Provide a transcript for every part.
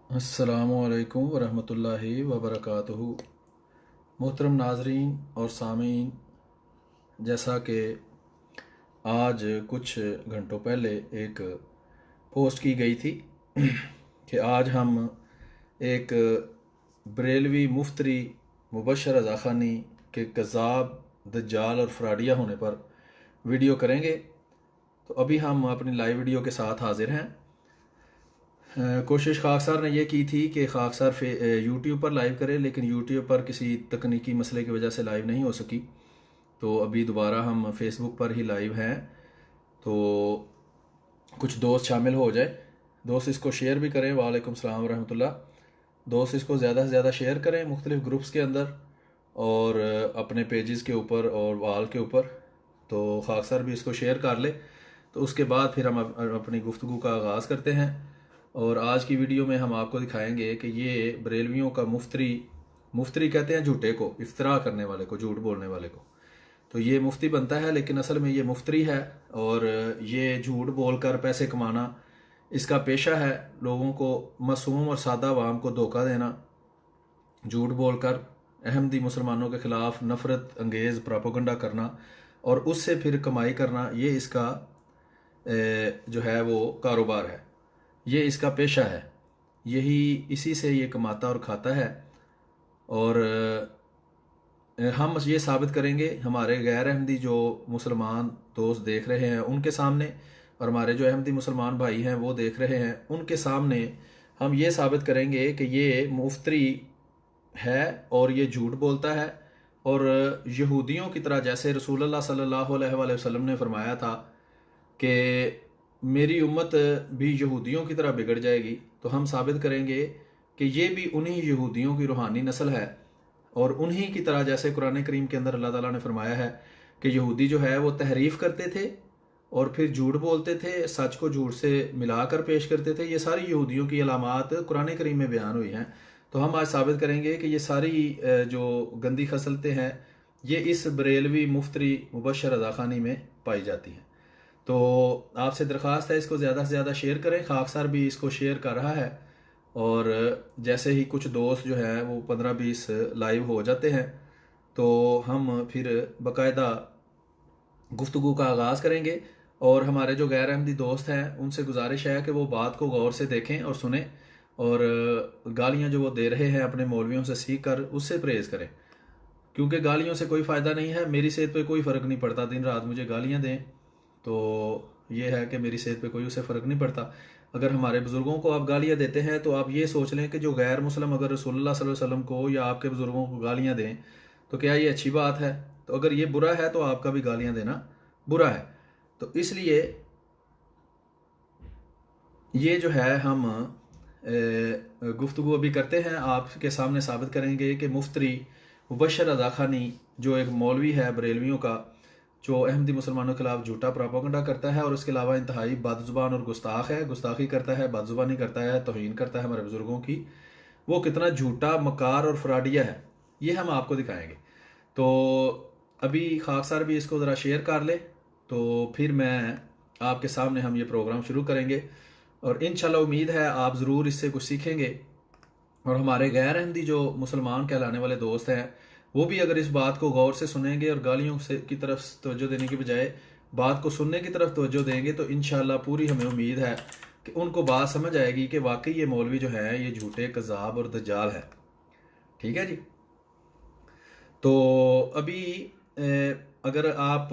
अस्सलामुअलैकुम वरहमतुल्लाहि वबरकातुहू। मोहतरम नाजरीन और सामीन, जैसा कि आज कुछ घंटों पहले एक पोस्ट की गई थी कि आज हम एक बरेलवी मुफ्तरी मुबशर रज़ा ख़ानी के कज़ाब, दज्जाल और फ्राडिया होने पर वीडियो करेंगे। तो अभी हम अपनी लाइव वीडियो के साथ हाजिर हैं। कोशिश खाकसार ने यह की थी कि खाकसार यूट्यूब पर लाइव करे, लेकिन यूट्यूब पर किसी तकनीकी मसले की वजह से लाइव नहीं हो सकी। तो अभी दोबारा हम फेसबुक पर ही लाइव हैं। तो कुछ दोस्त शामिल हो जाए। दोस्त इसको शेयर भी करें। वालेकुम सलाम रहमतुल्लाह। दोस्त इसको ज़्यादा से ज़्यादा शेयर करें मुख्तलिफ़ ग्रुप्स के अंदर और अपने पेजेस के ऊपर और वाल के ऊपर। तो खाकसार भी इसको शेयर कर ले। तो उसके बाद फिर हम अपनी गुफ्तगू का आगाज़ करते हैं। और आज की वीडियो में हम आपको दिखाएंगे कि ये बरेलवियों का मुफ्तरी कहते हैं झूठे को, इफ्तरा करने वाले को, झूठ बोलने वाले को। तो ये मुफ्ती बनता है, लेकिन असल में ये मुफ्तरी है। और ये झूठ बोलकर पैसे कमाना इसका पेशा है। लोगों को, मासूम और सादा आवाम को धोखा देना, झूठ बोलकर अहमदी मुसलमानों के ख़िलाफ़ नफ़रत अंगेज़ प्रोपेगेंडा करना और उससे फिर कमाई करना, ये इसका जो है वो कारोबार है, ये इसका पेशा है। इसी से ये कमाता और खाता है। और हम ये साबित करेंगे हमारे गैर अहमदी जो मुसलमान दोस्त देख रहे हैं उनके सामने, और हमारे जो अहमदी मुसलमान भाई हैं वो देख रहे हैं उनके सामने। हम ये साबित करेंगे कि ये मुफ्तरी है और ये झूठ बोलता है। और यहूदियों की तरह, जैसे रसूलुल्लाह सल्लल्लाहु अलैहि वसल्लम ने फरमाया था कि मेरी उम्मत भी यहूदियों की तरह बिगड़ जाएगी, तो हम साबित करेंगे कि ये भी उन्हीं यहूदियों की रूहानी नस्ल है। और उन्हीं की तरह, जैसे कुरान करीम के अंदर अल्लाह ताला ने फरमाया है कि यहूदी जो है वो तहरीफ करते थे और फिर झूठ बोलते थे, सच को झूठ से मिलाकर पेश करते थे। ये सारी यहूदियों की अलामात कुरान करीम में बयान हुई हैं। तो हम आज साबित करेंगे कि ये सारी जो गंदी खसलतें हैं ये इस बरेलवी मुफ्तरी मुबशर रज़ा ख़ानी में पाई जाती हैं। तो आपसे दरख्वास्त है इसको ज़्यादा से ज़्यादा शेयर करें। खाकसार भी इसको शेयर कर रहा है। और जैसे ही कुछ दोस्त जो हैं वो 15-20 लाइव हो जाते हैं तो हम फिर बाकायदा गुफ्तगू का आगाज़ करेंगे। और हमारे जो गैर अहमदी दोस्त हैं उनसे गुजारिश है कि वो बात को गौर से देखें और सुने, और गालियाँ जो वो दे रहे हैं अपने मौलवियों से सीख कर उससे परहेज़ करें, क्योंकि गालियों से कोई फ़ायदा नहीं है। मेरी सेहत पे कोई फ़र्क नहीं पड़ता, दिन रात मुझे गालियाँ दें तो ये है कि मेरी सेहत पे कोई उससे फ़र्क नहीं पड़ता। अगर हमारे बुज़ुर्गों को आप गालियाँ देते हैं तो आप ये सोच लें कि जो गैर मुस्लिम अगर रसूलुल्लाह सल्लल्लाहु अलैहि वसल्लम को या आपके बुज़ुर्गों को गालियाँ दें तो क्या ये अच्छी बात है? तो अगर ये बुरा है तो आपका भी गालियाँ देना बुरा है। तो इसलिए ये जो है हम गुफ्तगू अभी करते हैं, आपके सामने साबित करेंगे कि मुफ्तरी मुबशर रज़ा ख़ानी जो एक मौलवी है बरेलवियों का, जो अहमदी मुसलमानों के खिलाफ झूठा प्रोपेगेंडा करता है और उसके अलावा इंतहाई बदज़ुबान और गुस्ताख है, गुस्ताखी करता है, बदज़ुबानी करता है, तौहीन करता है हमारे बुज़ुर्गों की, वो कितना झूठा, मकार और फ्राडिया है, ये हम आपको दिखाएंगे। तो अभी खाकसार भी इसको ज़रा शेयर कर ले, तो फिर मैं आपके सामने हम ये प्रोग्राम शुरू करेंगे। और इंशाल्लाह उम्मीद है आप ज़रूर इससे कुछ सीखेंगे। और हमारे गैर अहमदी जो मुसलमान कहलाने वाले दोस्त हैं वो भी अगर इस बात को गौर से सुनेंगे और गालियों से की तरफ तवज्जो देने की बजाय बात को सुनने की तरफ तवज्जो देंगे तो इंशाल्लाह पूरी हमें उम्मीद है कि उनको बात समझ आएगी कि वाकई ये मौलवी जो है ये झूठे, कज़ाब और दज्जाल है। ठीक है जी। तो अभी अगर आप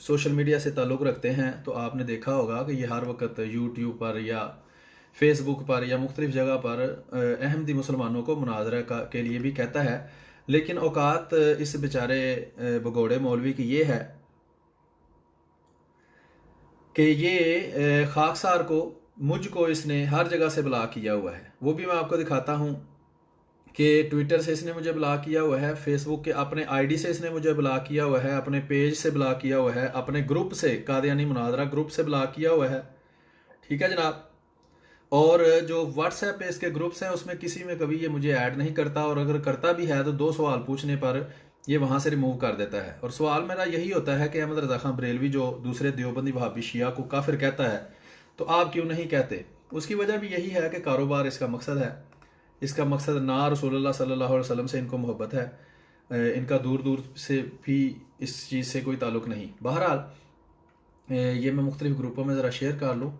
सोशल मीडिया से ताल्लुक़ रखते हैं तो आपने देखा होगा कि ये हर वक्त यूट्यूब पर या फेसबुक पर या मुख्तलिफ़ जगह पर अहमदी मुसलमानों को मुनाजरा के लिए भी कहता है। लेकिन औकात इस बेचारे भगोड़े मौलवी की ये है कि ये खाकसार को, मुझको इसने हर जगह से ब्लॉक किया हुआ है। वो भी मैं आपको दिखाता हूँ कि ट्विटर से इसने मुझे ब्लॉक किया हुआ है, फेसबुक के अपने आईडी से इसने मुझे ब्लॉक किया हुआ है, अपने पेज से ब्लॉक किया हुआ है, अपने ग्रुप से, कादियानी मुनाजरा ग्रुप से ब्लॉक किया हुआ है। ठीक है जनाब। और जो व्हाट्सएप पे इसके ग्रुप्स हैं उसमें किसी में कभी ये मुझे ऐड नहीं करता, और अगर करता भी है तो 2 सवाल पूछने पर ये वहाँ से रिमूव कर देता है। और सवाल मेरा यही होता है कि अहमद रज़ा खान बरेलवी जो दूसरे देवबंदी वहाबी शिया को काफिर कहता है, तो आप क्यों नहीं कहते? उसकी वजह भी यही है कि कारोबार इसका मकसद है। इसका मकसद ना रसूलुल्लाह सल्लल्लाहु अलैहि वसल्लम से इनको मोहब्बत है, इनका दूर दूर से भी इस चीज़ से कोई ताल्लुक़ नहीं। बहरहाल ये मैं मुख्तलिफ ग्रुपों में ज़रा शेयर कर लूँ।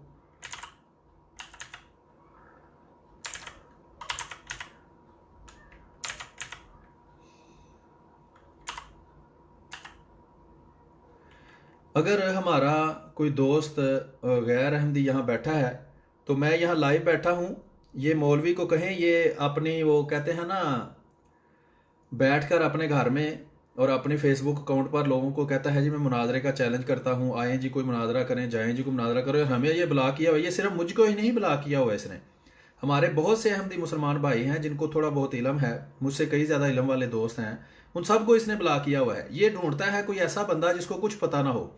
अगर हमारा कोई दोस्त गैर अहमदी यहाँ बैठा है तो मैं यहाँ लाइव बैठा हूँ, ये मौलवी को कहें ये अपनी वो कहते हैं ना बैठकर अपने घर में और अपने फेसबुक अकाउंट पर लोगों को कहता है जी मैं मुनाजरे का चैलेंज करता हूँ, आएँ जी कोई मुनाजरा करें, जाएँ जी कोई मुनाजरा करें। हमें ये ब्लॉक किया हुआ, ये सिर्फ मुझको ही नहीं ब्लॉक किया हुआ इसने, हमारे बहुत से अहमदी मुसलमान भाई हैं जिनको थोड़ा बहुत इलम है, मुझसे कई ज़्यादा इलम वाले दोस्त हैं, उन सबको इसने ब्लॉक किया हुआ है। ये ढूंढता है कोई ऐसा बंदा जिसको कुछ पता ना हो।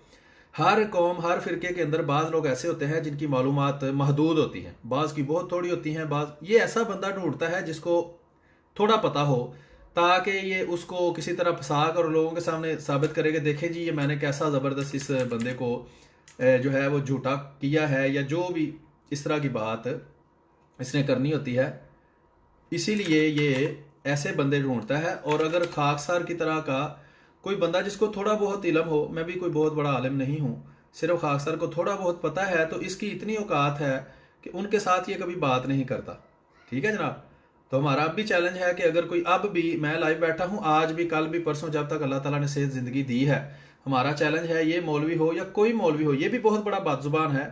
हर कौम हर फिरके के अंदर बाज़ लोग ऐसे होते हैं जिनकी मालूमात महदूद होती हैं, बाज़ की बहुत थोड़ी होती हैं, बाज़ ये ऐसा बंदा ढूंढता है जिसको थोड़ा पता हो, ताकि ये उसको किसी तरह फंसा कर लोगों के सामने साबित करे कि देखें जी ये मैंने कैसा ज़बरदस्त इस बंदे को जो है वो झूठा किया है, या जो भी इस तरह की बात इसने करनी होती है। इसीलिए ये ऐसे बंदे ढूंढता है। और अगर खाकसार की तरह का कोई बंदा जिसको थोड़ा बहुत इलम हो, मैं भी कोई बहुत बड़ा आलिम नहीं हूँ, सिर्फ खाकसार को थोड़ा बहुत पता है, तो इसकी इतनी औकात है कि उनके साथ ये कभी बात नहीं करता। ठीक है जनाब। तो हमारा अब भी चैलेंज है कि अगर कोई, अब भी मैं लाइव बैठा हूँ, आज भी कल भी परसों, जब तक अल्लाह ताला ने सेहत ज़िंदगी दी है, हमारा चैलेंज है ये मौलवी हो या कोई मौलवी हो, ये भी बहुत बड़ा बदजुबान है,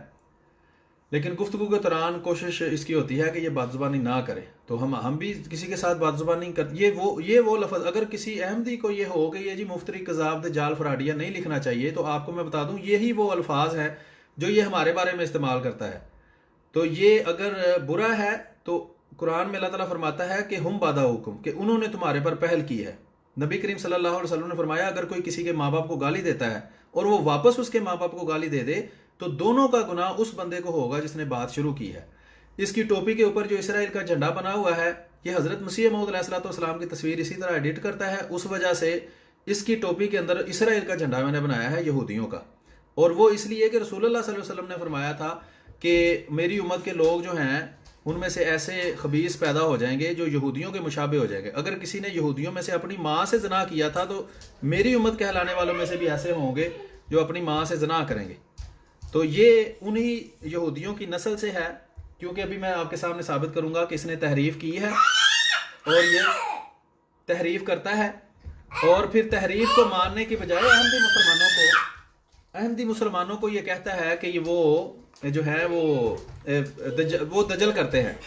लेकिन गुफ्तगू के दौरान कोशिश इसकी होती है कि ये बदजुबानी ना करे। तो हम भी किसी के साथ बदजुबानी कर, ये वो लफ्ज़ अगर किसी अहमदी को ये हो कि ये जी मुफ्तरी कज़ाब दज्जाल फराडिया नहीं लिखना चाहिए, तो आपको मैं बता दूं यही वो अल्फाज हैं जो ये हमारे बारे में इस्तेमाल करता है। तो ये अगर बुरा है तो कुरान में अल्लाह ताला फरमाता है कि हम बादा हुकुम, कि उन्होंने तुम्हारे पर पहल की है। नबी करीम सल्लल्लाहु अलैहि वसल्लम ने फरमाया अगर कोई किसी के माँ बाप को गाली देता है और वो वापस उसके माँ बाप को गाली दे दे तो दोनों का गुनाह उस बंदे को होगा जिसने बात शुरू की है। इसकी टोपी के ऊपर जो इसराइल का झंडा बना हुआ है, ये हज़रत मसीह मऊद अलैहिस्सलाम की तस्वीर इसी तरह एडिट करता है, उस वजह से इसकी टोपी के अंदर इसराइल का झंडा मैंने बनाया है यहूदियों का। और वो इसलिए कि रसूलुल्लाह सल्लल्लाहु अलैहि वसल्लम ने फरमाया था कि मेरी उम्मत के लोग जो हैं उनमें से ऐसे खबीस पैदा हो जाएंगे जो यहूदियों के मुशाबे हो जाएंगे। अगर किसी ने यहूदियों में से अपनी माँ से जना किया था तो मेरी उम्मत कहलाने वालों में से भी ऐसे होंगे जो अपनी माँ से जना करेंगे। तो ये उन्हीं यहूदियों की नस्ल से है, क्योंकि अभी मैं आपके सामने साबित करूंगा कि इसने तहरीफ की है और ये तहरीफ करता है, और फिर तहरीफ को मानने की बजाय अहमदी मुसलमानों को ये कहता है कि ये वो जो है वो दजल करते हैं।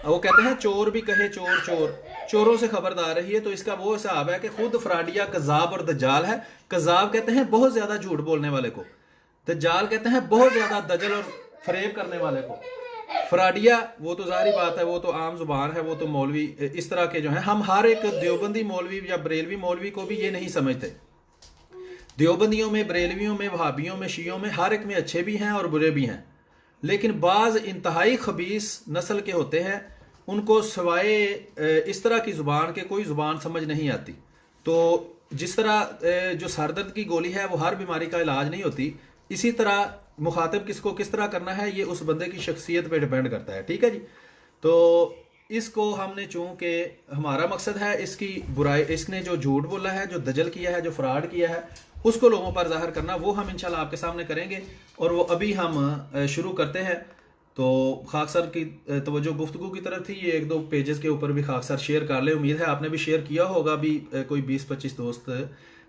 वो कहते हैं चोर भी कहे चोर चोर, चोरों से खबरदार रही है। तो इसका वो हिसाब है कि खुद फराडिया कज़ाब और दज्जाल है। कज़ाब कहते हैं बहुत ज्यादा झूठ बोलने वाले को, दज्जाल कहते हैं बहुत ज्यादा दजल और फरेब करने वाले को। फराडिया वो तो जाहिर बात है, वो तो आम जुबान है, वो तो मौलवी इस तरह के जो हैं। हम हर एक देवबंदी मौलवी या बरेलवी मौलवी को भी ये नहीं समझते। देवबंदियों में, बरेलवियों में, वहाबियों में, शियों में हर एक में अच्छे भी हैं और बुरे भी हैं, लेकिन बाज इंतहाई खबीस नस्ल के होते हैं, उनको सवाए इस तरह की जुबान के कोई जुबान समझ नहीं आती। तो जिस तरह जो सरदर्द की गोली है वो हर बीमारी का इलाज नहीं होती, इसी तरह मुखातिब किसको किस तरह करना है ये उस बंदे की शख्सियत पे डिपेंड करता है। ठीक है जी। तो इसको हमने चूंकि हमारा मकसद है इसकी बुराई, इसने जो झूठ बोला है, जो दजल किया है, जो फ्रॉड किया है, उसको लोगों पर जाहिर करना, वो हम इंशाल्लाह आपके सामने करेंगे। और वो अभी हम शुरू करते हैं। तो खाकसर की तवज्जो गुफ्तगू की तरफ थी, ये एक दो पेजेस के ऊपर भी खाकसर शेयर कर ले। उम्मीद है आपने भी शेयर किया होगा। अभी कोई 20-25 दोस्त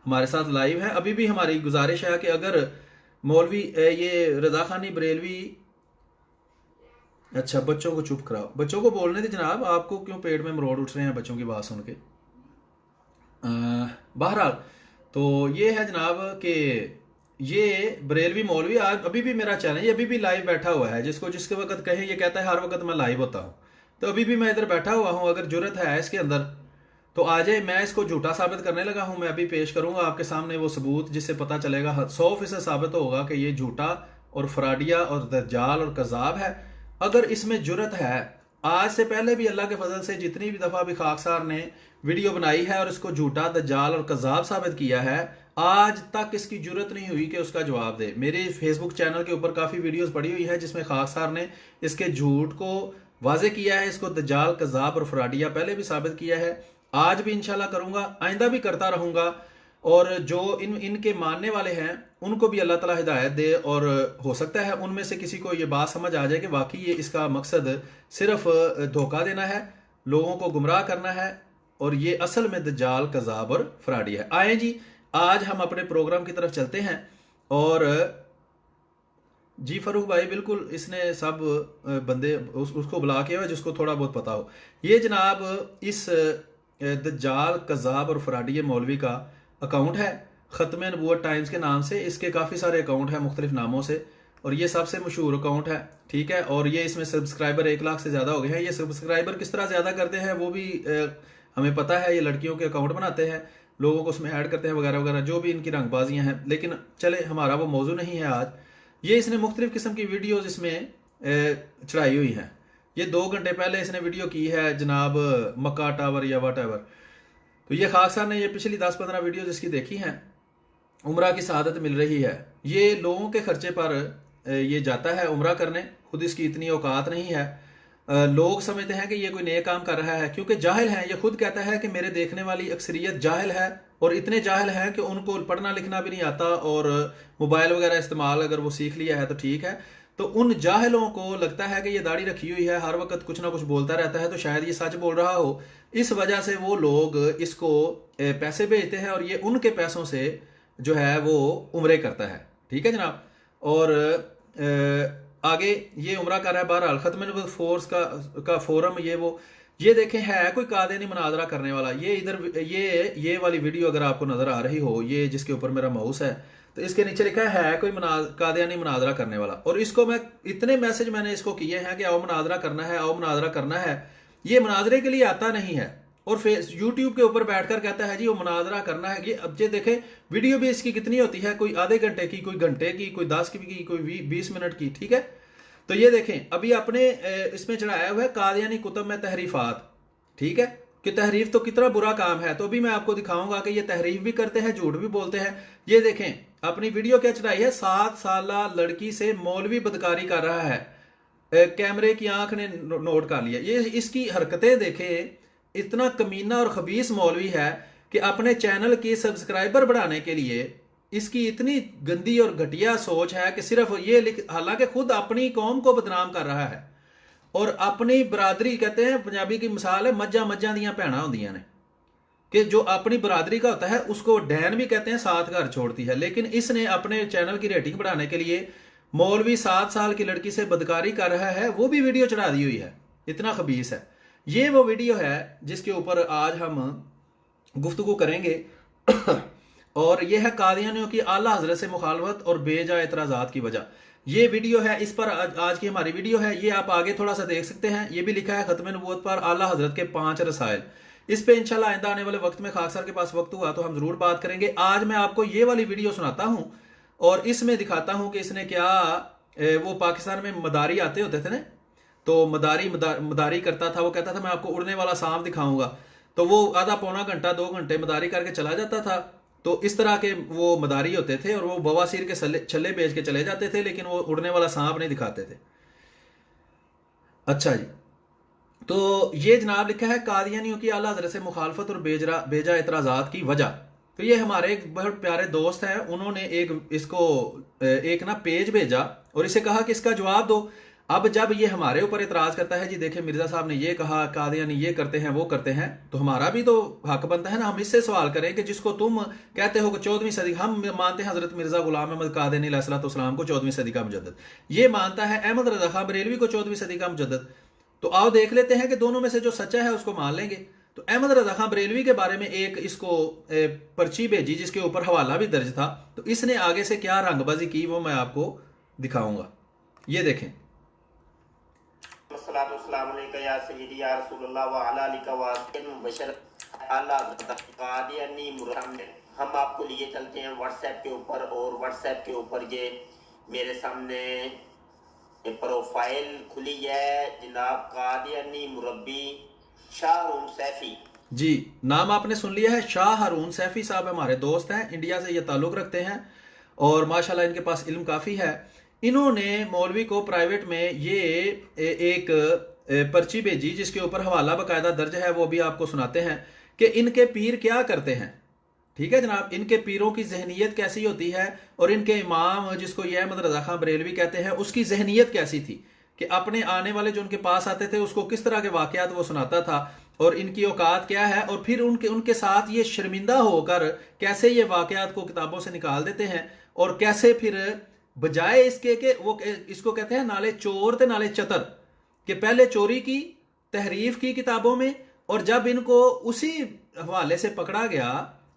हमारे साथ लाइव हैं। अभी भी हमारी गुजारिश है कि अगर मौलवी ये रजा खानी बरेलवी, अच्छा बच्चों को चुप कराओ, बच्चों को बोलने दे जनाब, आपको क्यों पेट में मरोड़ उठ रहे हैं बच्चों की बात सुन के। बहरहाल तो ये है जनाब कि ये बरेलवी मौलवी आज अभी भी मेरा चैलेंज, अभी भी लाइव बैठा हुआ है। जिसको जिसके वक्त कहे ये कहता है हर वक्त मैं लाइव होता हूँ, तो अभी भी मैं इधर बैठा हुआ हूँ। अगर जुर्रत है इसके अंदर तो आ जाए, मैं इसको झूठा साबित करने लगा हूं। मैं अभी पेश करूंगा आपके सामने वो सबूत जिससे पता चलेगा 100% साबित होगा कि ये झूठा और फराडिया और दज्जाल और कज़ाब है। अगर इसमें जुर्रत है, आज से पहले भी अल्लाह के फजल से जितनी भी दफा भी खाकसार ने वीडियो बनाई है और इसको झूठा, दज्जाल और कज़ाब साबित किया है, आज तक इसकी जरूरत नहीं हुई कि उसका जवाब दे। मेरे फेसबुक चैनल के ऊपर काफ़ी वीडियोस पड़ी हुई है जिसमें खाकसार ने इसके झूठ को वाजे किया है, इसको दज्जाल, कज़ाब और फ्राडिया पहले भी साबित किया है, आज भी इंशाल्लाह करूंगा, आइंदा भी करता रहूंगा। और जो इनके मानने वाले हैं उनको भी अल्लाह ताला हिदायत दे, और हो सकता है उनमें से किसी को ये बात समझ आ जाए कि वाकई ये इसका मकसद सिर्फ धोखा देना है, लोगों को गुमराह करना है, और ये असल में दज्जाल, कज़ाब और फ्राडिया है। आए जी, आज हम अपने प्रोग्राम की तरफ चलते हैं। और जी फरूख भाई, बिल्कुल इसने सब बंदे उसको बुला के हुआ जिसको थोड़ा बहुत पता हो। ये जनाब इस दज्जाल, कज़ाब और फ्राडिया मौलवी का अकाउंट है, ख़त्म नबूवत टाइम्स के नाम से। इसके काफ़ी सारे अकाउंट हैं मुख्तलिफ नामों से, और ये सबसे मशहूर अकाउंट है, ठीक है। और ये इसमें सब्सक्राइबर 1 लाख से ज़्यादा हो गए हैं। ये सब्सक्राइबर किस तरह ज़्यादा करते हैं वो भी हमें पता है। ये लड़कियों के अकाउंट बनाते हैं, लोगों को उसमें ऐड करते हैं वगैरह वगैरह, जो भी इनकी रंगबाजियां हैं। लेकिन चले, हमारा वो मौजू नहीं है आज। ये इसने मुख्तलिफ किस्म की वीडियोज़ इसमें चढ़ाई हुई हैं। ये 2 घंटे पहले इसने वीडियो की है जनाब मक्का टावर या वट एवर। तो ये खाकसार ने ये पिछली 10-15 वीडियो जिसकी देखी हैं, उम्रा की सआदत मिल रही है। ये लोगों के खर्चे पर ये जाता है उम्रा करने, खुद इसकी इतनी औकात नहीं है। लोग समझते हैं कि ये कोई नए काम कर रहा है क्योंकि जाहिल हैं। ये खुद कहता है कि मेरे देखने वाली अक्सरियत जाहिल है, और इतने जाहिल हैं कि उनको पढ़ना लिखना भी नहीं आता, और मोबाइल वगैरह इस्तेमाल अगर वो सीख लिया है तो ठीक है। तो उन जाहिलों को लगता है कि ये दाढ़ी रखी हुई है, हर वक्त कुछ ना कुछ बोलता रहता है, तो शायद ये सच बोल रहा हो। इस वजह से वो लोग इसको पैसे भेजते हैं, और ये उनके पैसों से जो है वो उम्रे करता है, ठीक है जनाब। और आगे ये उम्रा कर रहा है। बहरहाल ख़त्म नबूवत फोर्स का फोरम ये देखें, है कोई कादियानी मुनाजरा करने वाला। ये इधर ये वाली वीडियो अगर आपको नजर आ रही हो, ये जिसके ऊपर मेरा माउस है, तो इसके नीचे लिखा है कोई कादियानी मुनाजरा करने वाला। और इसको मैं इतने मैसेज मैंने इसको किए हैं कि आओ मुनाजरा करना है, आओ मुनाजरा करना है। ये मुनाजरे के लिए आता नहीं है, और फिर यूट्यूब के ऊपर बैठकर कहता है जी वो मुनाजरा करना है। ये अब ये देखें, वीडियो भी इसकी कितनी होती है, कोई आधे घंटे की, कोई घंटे की, कोई 10 की, कोई 20 मिनट की, ठीक है। तो ये देखें, अभी अपने इसमें चढ़ाया हुआ है कादियानी कुतुब में तहरीफात, ठीक है, कि तहरीफ तो कितना बुरा काम है। तो अभी मैं आपको दिखाऊंगा कि ये तहरीफ भी करते हैं, झूठ भी बोलते हैं। ये देखें, अपनी वीडियो क्या चढ़ाई है, 7 साला लड़की से मौलवी बदकारी कर रहा है, कैमरे की आंख ने नोट कर लिया। ये इसकी हरकतें देखें, इतना कमीना और खबीस मौलवी है कि अपने चैनल की सब्सक्राइबर बढ़ाने के लिए इसकी इतनी गंदी और घटिया सोच है कि सिर्फ ये हालांकि खुद अपनी कौम को बदनाम कर रहा है, और अपनी बरादरी, कहते हैं पंजाबी की मिसाल है मज्जा दियां भैणा होंदियां ने, कि जो अपनी बरादरी का होता है उसको डैन भी कहते हैं, साथ घर छोड़ती है। लेकिन इसने अपने चैनल की रेटिंग बढ़ाने के लिए मौलवी 7 साल की लड़की से बदकारी कर रहा है, वो भी वीडियो चढ़ा दी हुई है, इतना खबीस है। ये वो वीडियो है जिसके ऊपर आज हम गुफ्तगू करेंगे। और यह है कादियानियों की आला हजरत से मुखालफत और बेजा एतराजात की वजह। ये वीडियो है, इस पर आज की हमारी वीडियो है। ये आप आगे थोड़ा सा देख सकते हैं। ये भी लिखा है ख़त्म नबूवत पर आला हजरत के 5 रसायल। इस पे इंशाल्लाह आइंदा आने वाले वक्त में खाकसर के पास वक्त हुआ तो हम जरूर बात करेंगे। आज मैं आपको ये वाली वीडियो सुनाता हूं, और इसमें दिखाता हूं कि इसने क्या, वो पाकिस्तान में मदारी आते होते थे ना, तो मदारी करता था। वो कहता था मैं आपको उड़ने वाला सांप दिखाऊंगा, तो वो आधा पौना घंटा 2 घंटे मदारी करके चला जाता था। तो इस तरह के वो मदारी होते थे, और वो बवासीर के छल्ले बेच के चले जाते थे, लेकिन वो उड़ने वाला सांप नहीं दिखाते थे। अच्छा जी, तो ये जनाब लिखा है कादियानियों की आला हज़रत से मुखालफत और बेजा एतराज़ात की वजह। तो ये हमारे एक बहुत प्यारे दोस्त हैं, उन्होंने एक ना पेज भेजा और इसे कहा कि इसका जवाब दो। अब जब ये हमारे ऊपर इतराज करता है, जी देखें मिर्जा साहब ने ये कहा, कादियानी ये करते हैं वो करते हैं, तो हमारा भी तो हक बनता है ना, हम इससे सवाल करें कि जिसको तुम कहते हो कि 14वीं सदी, हम मानते हैं हजरत मिर्जा गुलाम अहमद कादियानी अलैहिस्सलाम को 14वीं सदी का मुजद्दिद, ये मानता है अहमद रज़ा खान बरेलवी को 14वीं सदी का मुजद्दिद। तो आओ देख लेते हैं कि दोनों में से जो सच्चा है उसको मान लेंगे। तो अहमद रज़ा खान बरेलवी के बारे में एक इसको पर्ची भेजी जिसके ऊपर हवाला भी दर्ज था। तो इसने आगे से क्या रंगबाजी की वो मैं आपको दिखाऊंगा, ये देखें। हम आपको लिए चलते हैं व्हाट्सएप के ऊपर, और व्हाट्सएप के ऊपर ये मेरे सामने प्रोफाइल खुली है जनाब कादियानी मुरब्बी शाहरुम सैफी। जी, नाम आपने सुन लिया है, शाह हारून सैफी साहब हमारे दोस्त हैं, इंडिया से ये ताल्लुक़ रखते हैं और माशाल्लाह इनके पास इल्म काफ़ी है। इन्होंने मौलवी को प्राइवेट में ये एक पर्ची भेजी जिसके ऊपर हवाला बाकायदा दर्ज है, वो भी आपको सुनाते हैं कि इनके पीर क्या करते हैं। ठीक है जनाब, इनके पीरों की जहनीत कैसी होती है और इनके इमाम जिसको ये अहमद रजा खां बरेलवी कहते हैं उसकी जहनीत कैसी थी कि अपने आने वाले जो उनके पास आते थे उसको किस तरह के वाकयात वो सुनाता था और इनकी औकात क्या है, और फिर उनके उनके साथ ये शर्मिंदा होकर कैसे ये वाकयात को किताबों से निकाल देते हैं और कैसे फिर बजाय इसके कि वो इसको कहते हैं नाले चोर ते नाले चतर, कि पहले चोरी की तहरीफ की किताबों में और जब इनको उसी हवाले से पकड़ा गया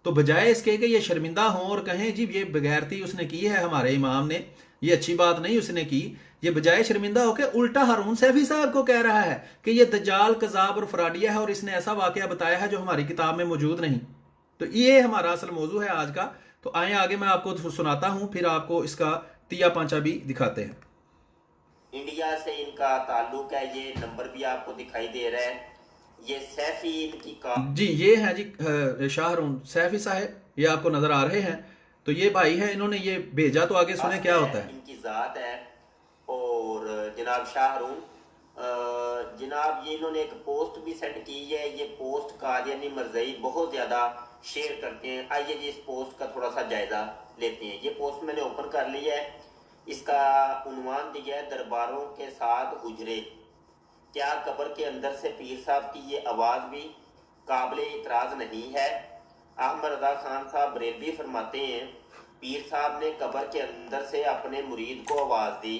तो बजाय इसके कि ये शर्मिंदा हों और कहें जी ये बगैरती उसने की है हमारे इमाम ने, ये अच्छी बात नहीं उसने की, ये बजाय शर्मिंदा होकर उल्टा हारून सैफी साहब को कह रहा है कि ये दज्जाल कजाब और फराडिया है और इसने ऐसा वाकया बताया है जो हमारी किताब में मौजूद नहीं। तो ये हमारा असल मौजू है आज का। तो आए आगे मैं आपको सुनाता हूं, फिर आपको इसका तिया पांचा भी दिखाते हैं। इंडिया से इनका ताल्लुक है, ये नंबर भी आपको दिखाई दे रहा है। ये सैफी इनकी का जी ये है जी शाहरून सैफी साहब, ये आपको नजर आ रहे हैं। तो ये भाई है, इन्होंने ये भेजा, तो आगे सुने क्या होता है। इनकी जात है। और जनाब शाहरून जनाब ये इन्होंने एक पोस्ट भी सेंड की है। ये पोस्ट कादियानी मरज़ई बहुत ज़्यादा शेयर करते हैं। आइए जी इस पोस्ट का थोड़ा सा जायज़ा लेते हैं। ये पोस्ट मैंने ओपन कर लिया है। इसका उन्वान दिया है दरबारों के साथ हुजरे, क्या कब्र के अंदर से पीर साहब की ये आवाज़ भी काबिल इतराज़ नहीं है। अहमद रजा खान साहब बरेलवी फरमाते हैं पीर साहब ने कब्र के अंदर से अपने मुरीद को आवाज़ दी,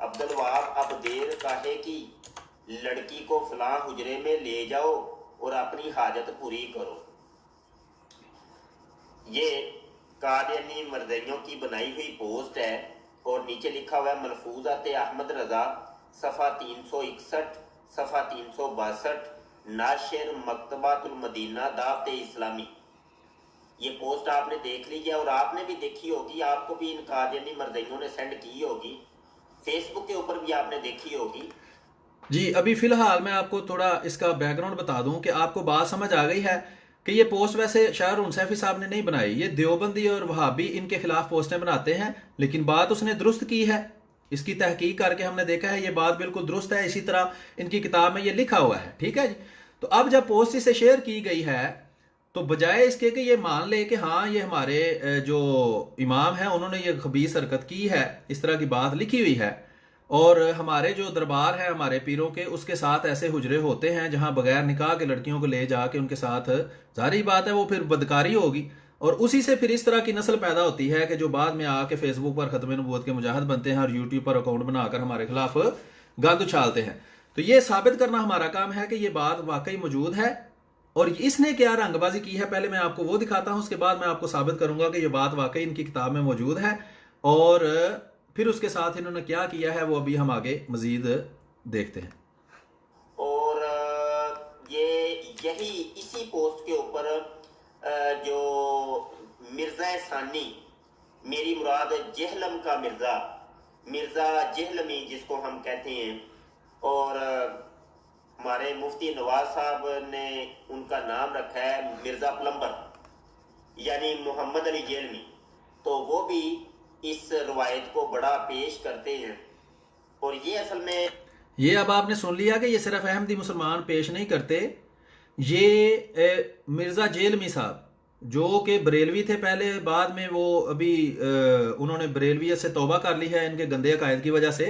अब्दुल वहाब अब देर काहे की, लड़की को फलां हुजरे में ले जाओ और अपनी हाजत पूरी करो। ये कादियानी मर्दइयों की बनाई हुई पोस्ट है और नीचे लिखा हुआ है मलफूजात अहमद रजा सफ़ा 361 सफ़ा 362 नाशिर मकतबातुल मदीना दावत इस्लामी। ये पोस्ट आपने देख ली है और आपने भी देखी होगी, आपको भी इन कादियानी मर्दइयों ने सेंड की होगी, फेसबुक के ऊपर भी आपने देखी होगी। जी अभी फिलहाल मैं आपको थोड़ा इसका बैकग्राउंड बता दूं कि आपको बात समझ आ गई है कि ये पोस्ट वैसे शाहरून सैफी साहब ने नहीं बनाई, ये देवबंदी और वहाबी इनके खिलाफ पोस्टें बनाते हैं, लेकिन बात उसने दुरुस्त की है। इसकी तहकीक करके हमने देखा है ये बात बिल्कुल दुरुस्त है, इसी तरह इनकी किताब में ये लिखा हुआ है। ठीक है जी। तो अब जब पोस्ट इसे शेयर की गई है तो बजाय इसके कि ये मान ले कि हाँ ये हमारे जो इमाम हैं उन्होंने ये खबीस हरकत की है, इस तरह की बात लिखी हुई है और हमारे जो दरबार है हमारे पीरों के उसके साथ ऐसे हुजरे होते हैं जहां बगैर निकाह के लड़कियों को ले जाके उनके साथ, जारी बात है वो फिर बदकारी होगी और उसी से फिर इस तरह की नस्ल पैदा होती है कि जो बाद में आके फेसबुक पर खत्म नबूवत के मुजाहिद बनते हैं और यूट्यूब पर अकाउंट बनाकर हमारे खिलाफ गंद उछालते हैं। तो ये साबित करना हमारा काम है कि ये बात वाकई मौजूद है और इसने क्या रंगबाजी की है, पहले मैं आपको वो दिखाता हूं, उसके बाद मैं आपको साबित करूंगा कि ये बात वाकई इनकी किताब में मौजूद है और फिर उसके साथ इन्होंने क्या किया है वो अभी हम आगे मजीद देखते हैं। और ये यही इसी पोस्ट के ऊपर जो मिर्जा सानी, मेरी मुराद जहलम का मिर्जा, मिर्जा जहलमी जिसको हम कहते हैं, और हमारे मुफ्ती नवाज साहब ने उनका नाम रखा है मिर्जा प्लम्बर यानी मोहम्मद अली जहलमी, तो वो भी इस रवायत को बड़ा पेश करते हैं। और ये असल में ये अब आपने सुन लिया कि ये सिर्फ अहमदी मुसलमान पेश नहीं करते, ये मिर्जा जेलमी साहब जो कि बरेलवी थे पहले, बाद में वो अभी उन्होंने बरेलवियत से तौबा कर ली है इनके गंदे अकायद की वजह से,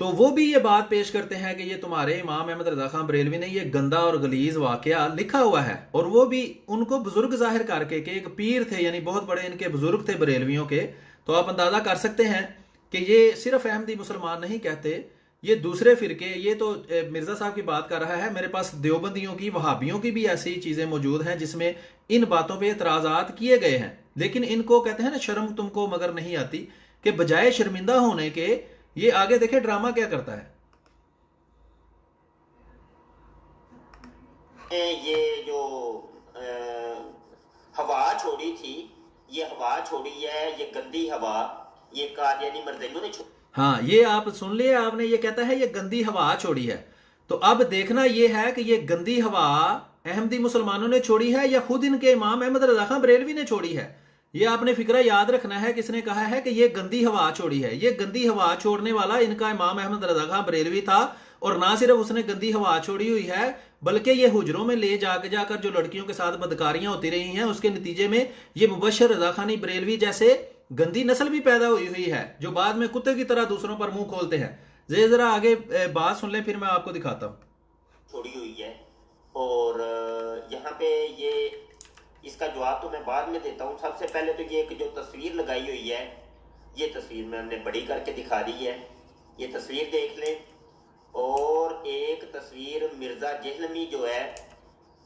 तो वो भी ये बात पेश करते हैं कि ये तुम्हारे इमाम अहमद रजा खान बरेलवी ने ये गंदा और गलीज वाकया लिखा हुआ है और वो भी उनको बुजुर्ग जाहिर करके कि एक पीर थे यानी बहुत बड़े इनके बुजुर्ग थे बरेलवियों के। तो आप अंदाजा कर सकते हैं कि ये सिर्फ अहमदी मुसलमान नहीं कहते, ये दूसरे फिरके, ये तो मिर्जा साहब की बात कर रहा है, मेरे पास देवबंदियों की वहाबियों की भी ऐसी चीजें मौजूद हैं जिसमें इन बातों पे एतराजात किए गए हैं, लेकिन इनको कहते हैं ना शर्म तुमको मगर नहीं आती, कि बजाय शर्मिंदा होने के ये आगे देखे ड्रामा क्या करता है। ये जो हवा छोड़ी थी, ये हवा छोड़ी है, ये गंदी हवा, ये कादियानी मर्दइयों ने हाँ ये आप सुन लिया आपने, ये कहता है ये गंदी हवा छोड़ी है। तो अब देखना ये है कि ये गंदी हवा अहमदी मुसलमानों ने छोड़ी है या खुद इनके इमाम अहमद रजा खां बरेलवी ने छोड़ी है? ये आपने फिक्रा याद रखना है। किसने कहा है कि ये गंदी हवा छोड़ी है? ये गंदी हवा छोड़ने वाला इनका इमाम अहमद रजा खां बरेलवी था। और ना सिर्फ उसने गंदी हवा छोड़ी हुई है, बल्कि ये हुजरों में ले जाकर जो लड़कियों के साथ बदकारियां होती रही हैं, उसके नतीजे में ये मुबशर रजा खानी बरेलवी जैसे गंदी नस्ल भी पैदा हुई है, जो बाद में कुत्ते की तरह दूसरों पर मुंह खोलते हैं। जरा आगे बात सुन लें, फिर मैं आपको दिखाता हूँ। छोड़ी हुई है। और यहाँ पे ये इसका जवाब तो मैं बाद में देता हूँ। सबसे पहले तो ये जो तस्वीर लगाई हुई है, ये तस्वीर मैं हमने बड़ी करके दिखा दी है, ये तस्वीर देख लें। और एक तस्वीर मिर्ज़ा जहलमी जो है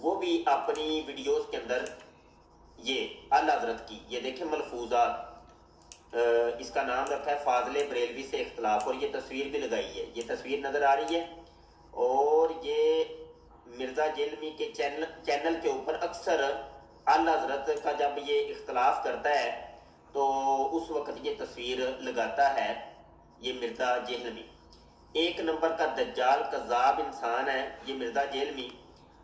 वो भी अपनी वीडियोस के अंदर ये आला हज़रत की, ये देखें मलफूजा, इसका नाम रखा है फाजले बरेलवी से इख्तलाफ, और ये तस्वीर भी लगाई है, ये तस्वीर नज़र आ रही है। और ये मिर्ज़ा जहलमी के चैनल के ऊपर अक्सर आला हज़रत का जब ये इख्तलाफ करता है तो उस वक्त ये तस्वीर लगाता है। ये मिर्ज़ा जहलमी एक नंबर का दज्जाल कज़्ज़ाब इंसान है ये मिर्ज़ा जहलमी।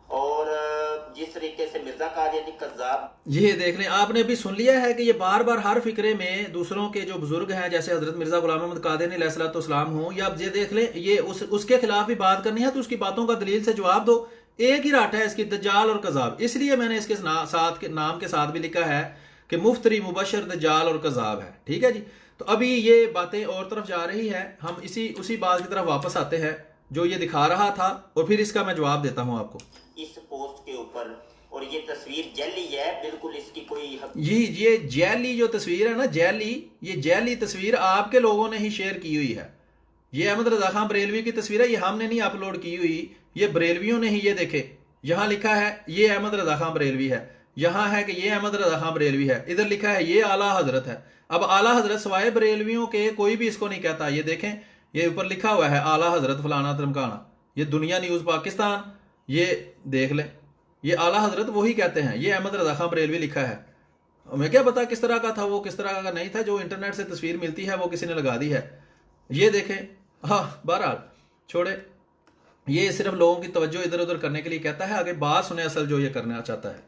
और जिस तरीके से मिर्ज़ा कादियानी कज़्ज़ाब, ये देख लें, आपने भी सुन लिया है कि ये बार बार हर फिक्रे में दूसरों के जो बुजुर्ग हैं, जैसे हजरत मिर्ज़ा गुलाम अहमद कादियानी अलैहिस्सलाम हो, या आप ये देख लें, ये उसके खिलाफ भी बात करनी है तो उसकी बातों का दलील से जवाब दो। एक ही राट है इसकी, दज्जाल और कज़्ज़ाब। इसलिए मैंने इसके साथ नाम के साथ भी लिखा है कि मुफ्तरी मुबशर दज्जाल और कज़्ज़ाब है। ठीक है जी। तो अभी ये बातें और तरफ जा रही है, हम उसी बात की तरफ वापस आते हैं जो ये दिखा रहा था, और फिर इसका मैं जवाब देता हूं आपको। इस पोस्ट के ऊपर, और ये तस्वीर जैली है बिल्कुल, इसकी कोई ये जैली जो तस्वीर है ना, ये जैली तस्वीर आपके लोगों ने ही शेयर की हुई है। ये अहमद रजा खां बरेलवी की तस्वीर है, ये हमने नहीं अपलोड की हुई, ये बरेलवियों ने ही। ये देखे, यहां लिखा है ये अहमद रजा खां बरेलवी है, यहां है कि ये अहमद रजा खां बरेलवी है, इधर लिखा है ये आला हजरत है। अब आला हजरत सवाए बरेलवियों के कोई भी इसको नहीं कहता। ये देखें, ये ऊपर लिखा हुआ है आला हजरत फलाना धमकाना, ये दुनिया न्यूज पाकिस्तान, ये देख लें, ये आला हजरत वही कहते हैं, ये अहमद रजा खां बरेलवी लिखा है। हमें क्या पता किस तरह का था वो, किस तरह का नहीं था। जो इंटरनेट से तस्वीर मिलती है वो किसी ने लगा दी है। ये देखें, हाँ बहरहाल छोड़े, ये सिर्फ लोगों की तवज्जो इधर उधर करने के लिए कहता है। आगे बात सुने असल जो ये करना चाहता है।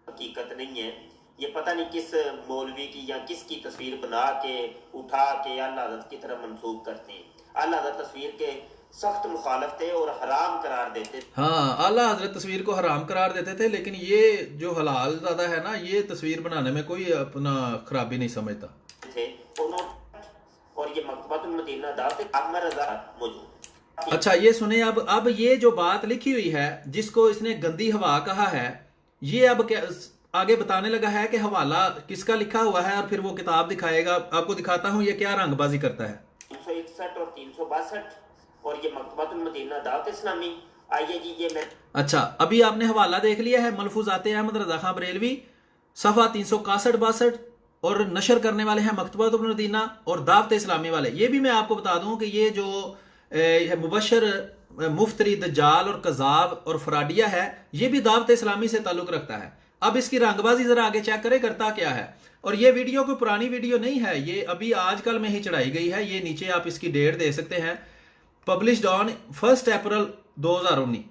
हकीकत नहीं है, ये पता नहीं किस मौलवी की या किसकी तस्वीर बना के उठा के आला हज़रत की तरफ मंसूब करते हैं। आला हज़रत तस्वीर के सख्त मुखालफ थे और हराम करार देते थे। हाँ, आला हज़रत तस्वीर को हराम करार देते थे, लेकिन ये जो हलाल ज़्यादा है ना, ये तस्वीर बनाने में कोई अपना खराबी नहीं समझता थे। और ये मकतबतुल मदीना दावत अहमद रज़ा मौजूद। अच्छा, ये सुने, अब ये जो बात लिखी हुई है जिसको इसने गंदी हवा कहा है, ये अब क्या आगे बताने लगा है कि हवाला किसका लिखा हुआ है, और फिर वो किताब दिखाएगा। आपको दिखाता हूँ ये क्या रंगबाजी करता है। 361 और 362, और ये मकतबतुल मदीना दावत इस्लामी। आइए जी, ये मैं अच्छा, अभी आपने हवाला देख लिया है, मलफूजात अहमद रजा खां बरेलवी, सफ़ा 361-62, और नशर करने वाले हैं मकतबतुल मदीना और दावत इस्लामी वाले। ये भी मैं आपको बता दूं कि ये जो मुबशर मुफ्तरी दज्जाल और कज़ाब और फराडिया है, ये भी दावत इस्लामी से ताल्लुक रखता है। अब इसकी रंगबाजी जरा आगे चेक करें करता क्या है। और ये वीडियो कोई पुरानी वीडियो नहीं है, ये अभी आजकल में ही चढ़ाई गई है। ये नीचे आप इसकी डेट देख सकते हैं, पब्लिश्ड ऑन 1 अप्रैल 2019।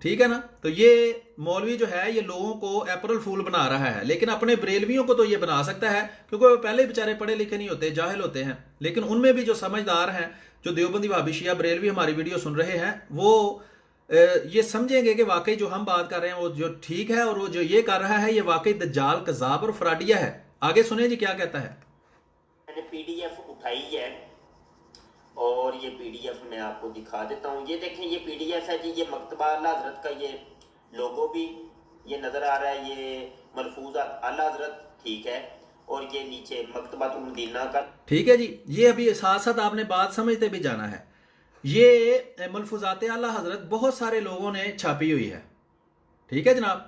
ठीक है ना। तो ये मौलवी जो है ये लोगों को अप्रैल फूल बना रहा है, लेकिन अपने बरेलवियों को तो ये बना सकता है क्योंकि वो पहले बेचारे पढ़े लिखे नहीं होते, जाहिल होते हैं। लेकिन उनमें भी जो समझदार हैं, जो देवबंदी वहाबी शिया बरेलवी हमारी वीडियो सुन रहे हैं, वो ये समझेंगे कि वाकई जो हम बात कर रहे हैं वो जो ठीक है, और वो जो ये कर रहा है ये वाकई दज्जाल कज़ाब और फराडिया है। आगे सुने जी क्या कहता है। मैंने पीडीएफ उठाई है और ये पीडीएफ मैं आपको दिखा देता हूँ। ये देखें, ये पीडीएफ है जी, ये मकतबा आला हज़रत का ये लोगो भी ये नज़र आ रहा है, ये मलफूज आला हज़रत, ठीक है। और ये नीचे मकतबतुल मदीना का, ठीक है जी। ये अभी साथ साथ आपने बात समझते भी जाना है। ये मलफूजात आला हज़रत बहुत सारे लोगों ने छापी हुई है, ठीक है जनाब।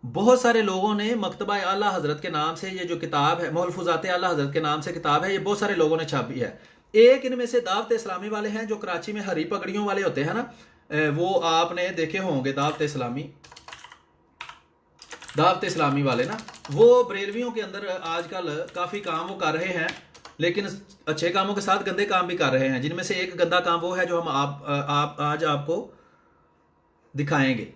बहुत सारे लोगों ने मकतबा आला हज़रत के नाम से ये जो किताब है, मलफूजात आला हज़रत के नाम से किताब है, ये बहुत सारे लोगों ने छापी है। एक इनमें से दावत इस्लामी वाले हैं, जो कराची में हरी पगड़ियों वाले होते हैं ना, वो आपने देखे होंगे दावत इस्लामी वाले ना, वो बरेलवियों के अंदर आजकल काफ़ी काम वो कर रहे हैं, लेकिन अच्छे कामों के साथ गंदे काम भी कर रहे हैं। जिनमें से एक गंदा काम वो है जो हम आज आपको दिखाएंगे।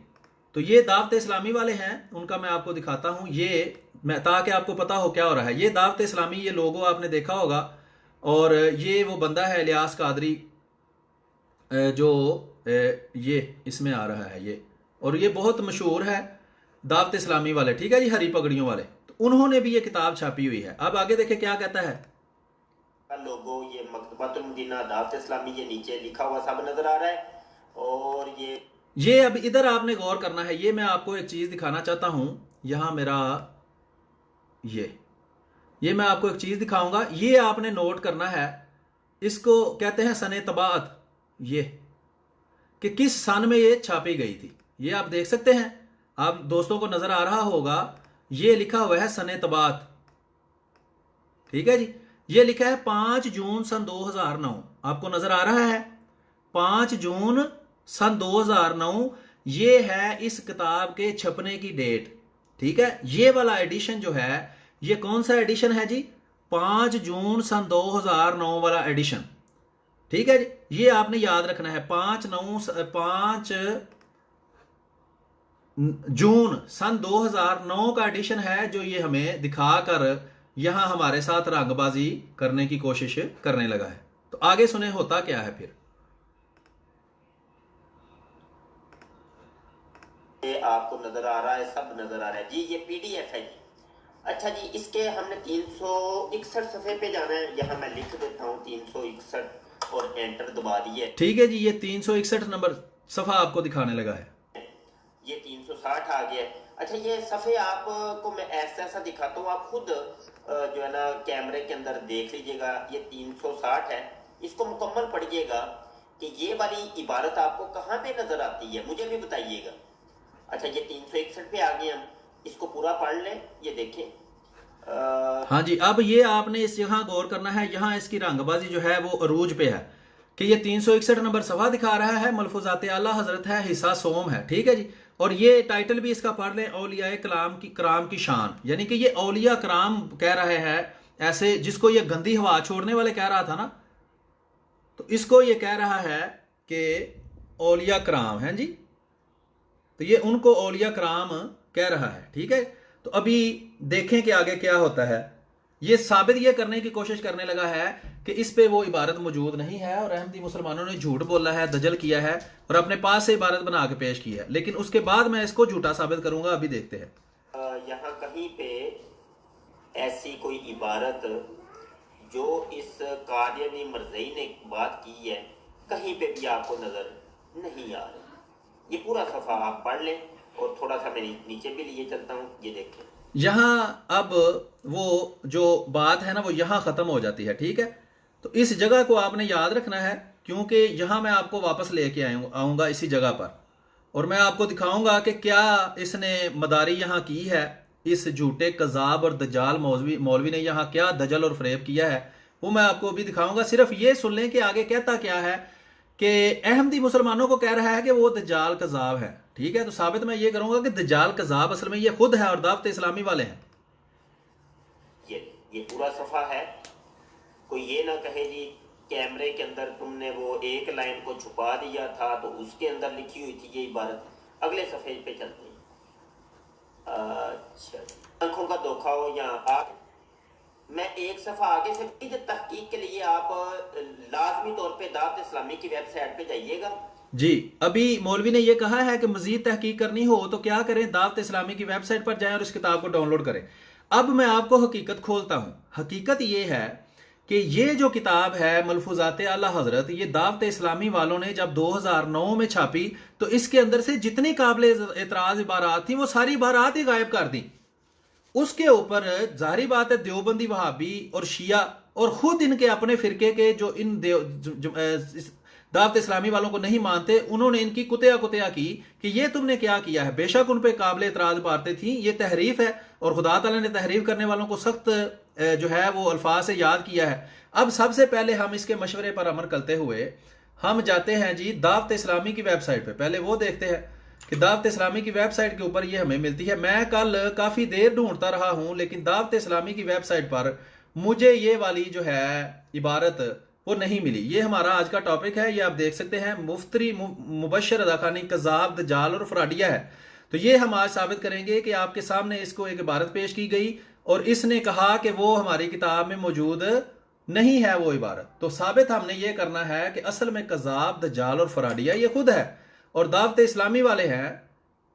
तो ये दावत इस्लामी वाले हैं, उनका मैं आपको दिखाता हूँ। ये मैं ताकि आपको पता हो क्या हो रहा है। ये दावत इस्लामी, ये लोगो आपने देखा होगा, और ये वो बंदा है इलियास कादरी, जो ये इसमें आ रहा है ये, और ये बहुत मशहूर है दावत इस्लामी वाले, ठीक है जी, हरी पगड़ियों वाले। तो उन्होंने भी ये किताब छापी हुई है। अब आगे देखे क्या कहता है। लोगो ये मकतबातुल मदीना दावत इस्लामी ये नीचे लिखा हुआ सब नजर आ रहा है। और ये अब इधर आपने गौर करना है। ये मैं आपको एक चीज दिखाना चाहता हूं, यहां मेरा ये मैं आपको एक चीज दिखाऊंगा, ये आपने नोट करना है। इसको कहते हैं सने तबात, ये कि किस सन में ये छापी गई थी। ये आप देख सकते हैं, आप दोस्तों को नजर आ रहा होगा, ये लिखा हुआ है सने तबात, ठीक है जी। ये लिखा है 5 जून सन 2009, आपको नजर आ रहा है 5 जून सन 2009, ये है इस किताब के छपने की डेट, ठीक है। ये वाला एडिशन जो है, ये कौन सा एडिशन है जी, 5 जून सन 2009 वाला एडिशन, ठीक है जी। ये आपने याद रखना है, 5 जून सन 2009 का एडिशन है, जो ये हमें दिखाकर यहां हमारे साथ रंगबाजी करने की कोशिश करने लगा है। तो आगे सुने होता क्या है फिर। ये आपको नजर आ रहा है, सब नजर आ रहा है जी, ये पीडीएफ है जी। अच्छा जी, इसके हमने 361 सफे पे जाना है, यहाँ मैं लिख देता हूँ 361 और एंटर दबा दिए, ठीक है जी। ये 361 नंबर सफा आपको दिखाने लगा है, ये 360 आ गया। अच्छा, ये सफे आपको मैं ऐसा ऐसा दिखाता हूँ, आप खुद जो है ना कैमरे के अंदर देख लीजिएगा। ये 360 है, इसको मुकम्मल पढ़िएगा कि ये वाली इबारत आपको कहाँ पे नजर आती है, मुझे भी बताइएगा। अच्छा, ये 361 पे आ गए हम, इसको पूरा पढ़ लें, ये देखें। हाँ जी। अब ये आपने इस यहाँ गौर करना है, यहाँ इसकी रंगबाजी जो है वो अरूज पे है कि ये 361 नंबर सफा दिखा रहा है, मलफूजात आला हजरत है, हिस्सा सोम है, ठीक है जी। और ये टाइटल भी इसका पढ़ लें, औलिया कराम की शान, यानी कि ये औलिया कराम कह रहे हैं, ऐसे जिसको ये गंदी हवा छोड़ने वाले कह रहा था ना, तो इसको ये कह रहा है कि औलिया कराम है जी। तो ये उनको औलिया कराम कह रहा है, ठीक है। तो अभी देखें कि आगे क्या होता है। ये साबित ये करने की कोशिश करने लगा है कि इस पे वो इबारत मौजूद नहीं है, और अहमदी मुसलमानों ने झूठ बोला है, दजल किया है, और अपने पास से इबारत बना के पेश की है, लेकिन उसके बाद मैं इसको झूठा साबित करूंगा। अभी देखते हैं। यहाँ कहीं पे ऐसी कोई इबारत जो इस कादियानी मरज़ई ने बात की है, कहीं पे भी आपको नजर नहीं आ रही। ये पूरा सफा आप पढ़ लें, और थोड़ा सा मैं नीचे भी लिए चलता हूँ, ये देखें। यहाँ अब वो जो बात है ना, वो यहाँ खत्म हो जाती है, ठीक है। तो इस जगह को आपने याद रखना है, क्योंकि यहाँ मैं आपको वापस लेके आऊंगा इसी जगह पर, और मैं आपको दिखाऊंगा कि क्या इसने मदारी यहाँ की है, इस झूठे कजाब और दजाल मौलवी ने यहाँ क्या दजल और फरेब किया है, वो मैं आपको अभी दिखाऊंगा। सिर्फ ये सुन लें कि आगे कहता क्या है, कि अहमदी मुसलमानों को कह रहा है कि वो दज्जाल कजाब है, ठीक है। तो साबित मैं ये करूंगा कि दज्जाल कजाब असल में ये खुद है, और दावत इस्लामी वाले हैं। ये पूरा सफा है, कोई ये ना कहे जी कैमरे के अंदर तुमने वो एक लाइन को छुपा दिया था, तो उसके अंदर लिखी हुई थी ये इबारत। अगले सफे पे चलते हैं। अच्छा, आंखों का धोखा हो या आप, मैं एक सफा आगे से तहकीक के लिए आप लाजमी तौर पे दावत इस्लामी की वेबसाइट पे जाइएगा जी। अभी मौलवी ने यह कहा है कि मजीद तहकीक करनी हो तो क्या करें, दावत इस्लामी की वेबसाइट पर जाएं और इस किताब को डाउनलोड करें। अब मैं आपको हकीकत खोलता हूं। हकीकत यह है कि ये जो किताब है मलफूजात आला हजरत, ये दावत इस्लामी वालों ने जब 2009 में छापी, तो इसके अंदर से जितनी काबिल एतराज इबारात थी वो सारी इबारात ही गायब कर दी। उसके ऊपर जाहिर बात है देवबंदी वहाबी और शिया और खुद इनके अपने फिरके के जो इन दावत इस्लामी वालों को नहीं मानते, उन्होंने इनकी कुतिया की कि ये तुमने क्या किया है। बेशक उन पे काबिल एतराज बातें थी, ये तहरीफ है, और खुदा ताला ने तहरीफ करने वालों को सख्त जो है वो अल्फाज से याद किया है। अब सबसे पहले हम इसके मशवरे पर अमल करते हुए हम जाते हैं जी दावत इस्लामी की वेबसाइट पे। पहले वो देखते हैं कि दावत इस्लामी की वेबसाइट के ऊपर ये हमें मिलती है। मैं कल काफी देर ढूंढता रहा हूं, लेकिन दावत इस्लामी की वेबसाइट पर मुझे ये वाली जो है इबारत वो नहीं मिली। ये हमारा आज का टॉपिक है, ये आप देख सकते हैं, मुफ्तरी मुबशर अदा खानी कजाब दजाल और फराडिया है। तो ये हम आज साबित करेंगे कि आपके सामने इसको एक इबारत पेश की गई और इसने कहा कि वो हमारी किताब में मौजूद नहीं है वो इबारत। तो साबित हमने ये करना है कि असल में कज़ाब, दज्जाल और फराडिया ये खुद है और दावत इस्लामी वाले हैं।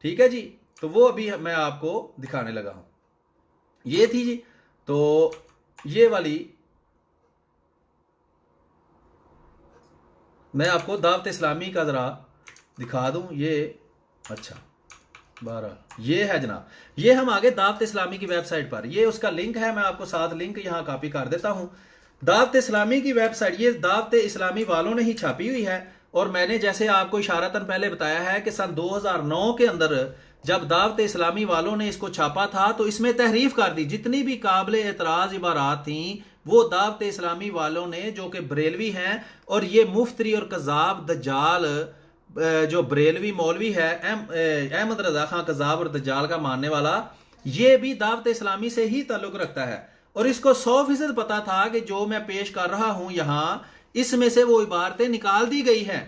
ठीक है जी, तो वो अभी मैं आपको दिखाने लगा हूं। ये थी जी, तो ये वाली मैं आपको दावत इस्लामी का जरा दिखा दूं। ये अच्छा 12 ये है जनाब, ये हम आगे दावत इस्लामी की वेबसाइट पर, ये उसका लिंक है, मैं आपको साथ लिंक यहां कॉपी कर देता हूं। दावत इस्लामी की वेबसाइट ये दावत इस्लामी वालों ने ही छापी हुई है और मैंने जैसे आपको इशारतन पहले बताया है कि सन 2009 के अंदर जब दावत इस्लामी वालों ने इसको छापा था तो इसमें तहरीफ कर दी। जितनी भी काबिल एतराज इबारात थी वो दावत इस्लामी वालों ने, जो कि बरेलवी हैं, और ये मुफ्तरी और कज़ाब दज्जाल जो बरेलवी मौलवी है अहमद रजा खां कज़ाब और दज्जाल का मानने वाला, ये भी दावत इस्लामी से ही ताल्लुक रखता है और इसको 100% पता था कि जो मैं पेश कर रहा हूं यहां इसमें से वो इबारतें निकाल दी गई हैं।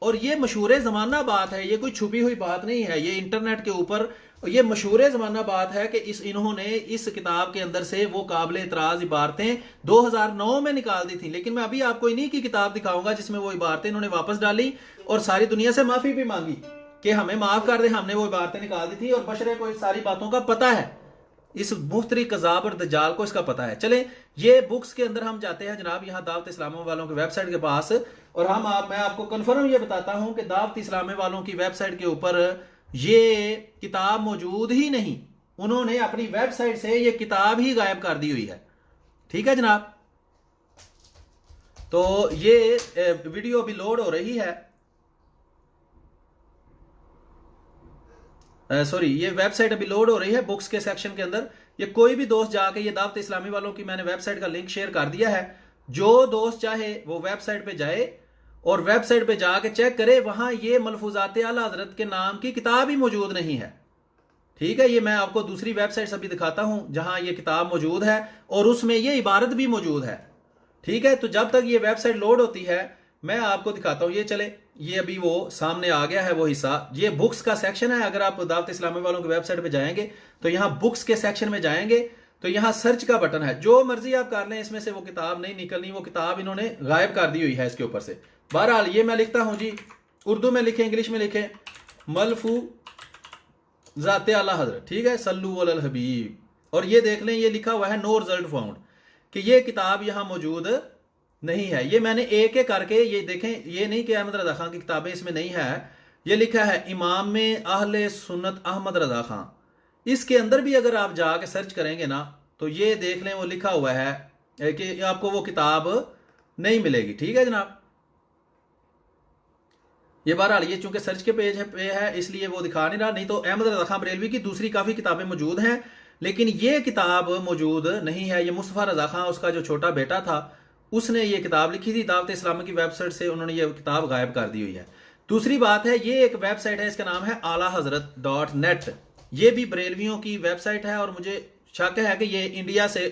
और ये मशहूर ज़माना बात है, ये कोई छुपी हुई बात नहीं है, ये इंटरनेट के ऊपर ये मशहूर ज़माना बात है कि इन्होंने इस किताब के अंदर से वो काबिल एतराज़ इबारतें 2009 में निकाल दी थी। लेकिन मैं अभी आपको इन्हीं की किताब दिखाऊंगा जिसमें वो इबारतें इन्होंने वापस डाली और सारी दुनिया से माफ़ी भी मांगी कि हमें माफ़ कर दे, हमने वो इबारतें निकाल दी थी और बशरे को इस सारी बातों का पता है, इस मुफ्तरी कज़ाब और दज्जाल को इसका पता है। चले ये बुक्स के अंदर हम जाते हैं जनाब, यहाँ दावत इस्लामी वालों की वेबसाइट के पास, और मैं आपको कन्फर्म ये बताता हूं कि दावत इस्लामी वालों की वेबसाइट के ऊपर ये किताब मौजूद ही नहीं, उन्होंने अपनी वेबसाइट से ये किताब ही गायब कर दी हुई है। ठीक है जनाब, तो ये वीडियो अभी लोड हो रही है, सॉरी ये वेबसाइट अभी लोड हो रही है बुक्स के सेक्शन के अंदर। ये कोई भी दोस्त जाके, ये दावत इस्लामी वालों की मैंने वेबसाइट का लिंक शेयर कर दिया है, जो दोस्त चाहे वो वेबसाइट पे जाए और वेबसाइट पे जाके चेक करे, वहां ये मलफूजात आला हजरत के नाम की किताब ही मौजूद नहीं है। ठीक है, ये मैं आपको दूसरी वेबसाइट अभी दिखाता हूं जहां ये किताब मौजूद है और उसमें ये इबारत भी मौजूद है। ठीक है, तो जब तक ये वेबसाइट लोड होती है मैं आपको दिखाता हूं। ये चले, ये अभी वो सामने आ गया है वो हिस्सा, ये बुक्स का सेक्शन है। अगर आप दावत इस्लामी वालों की वेबसाइट पे जाएंगे तो यहाँ बुक्स के सेक्शन में जाएंगे तो यहाँ सर्च का बटन है, जो मर्जी आप कर लें, इसमें से वो किताब नहीं निकलनी, वो किताब इन्होंने गायब कर दी हुई है इसके ऊपर से। बहरहाल ये मैं लिखता हूं जी, उर्दू में लिखे, इंग्लिश में लिखे, मलफूजात आला हज़रत, ठीक है, सल्लु अलल हबीब, और ये देख लें ये लिखा हुआ है नो रिजल्ट फाउंड, कि ये किताब यहाँ मौजूद नहीं है। ये मैंने एक एक करके, ये देखें, ये नहीं कि अहमद रजा खां की किताबें इसमें नहीं है, ये लिखा है इमाम में अहले सुन्नत अहमद रजा खां। इसके अंदर भी अगर आप जाके सर्च करेंगे ना तो ये देख लें वो लिखा हुआ है कि आपको वो किताब नहीं मिलेगी। ठीक है जनाब, ये बहरहाल ये चूंकि सर्च के पेज पे है इसलिए वो दिखा नहीं रहा, नहीं तो अहमद रजा खां बरेलवी की दूसरी काफ़ी किताबें मौजूद हैं लेकिन ये किताब मौजूद नहीं है। ये मुस्तफ़ा रजा खां, उसका जो छोटा बेटा था, उसने ये किताब लिखी थी, दावत इस्लामी की वेबसाइट से उन्होंने ये किताब गायब कर दी हुई है। दूसरी बात है, ये एक वेबसाइट है, इसका नाम है आला हजरत .net, ये भी बरेलवियों की वेबसाइट है और मुझे शक है कि ये इंडिया से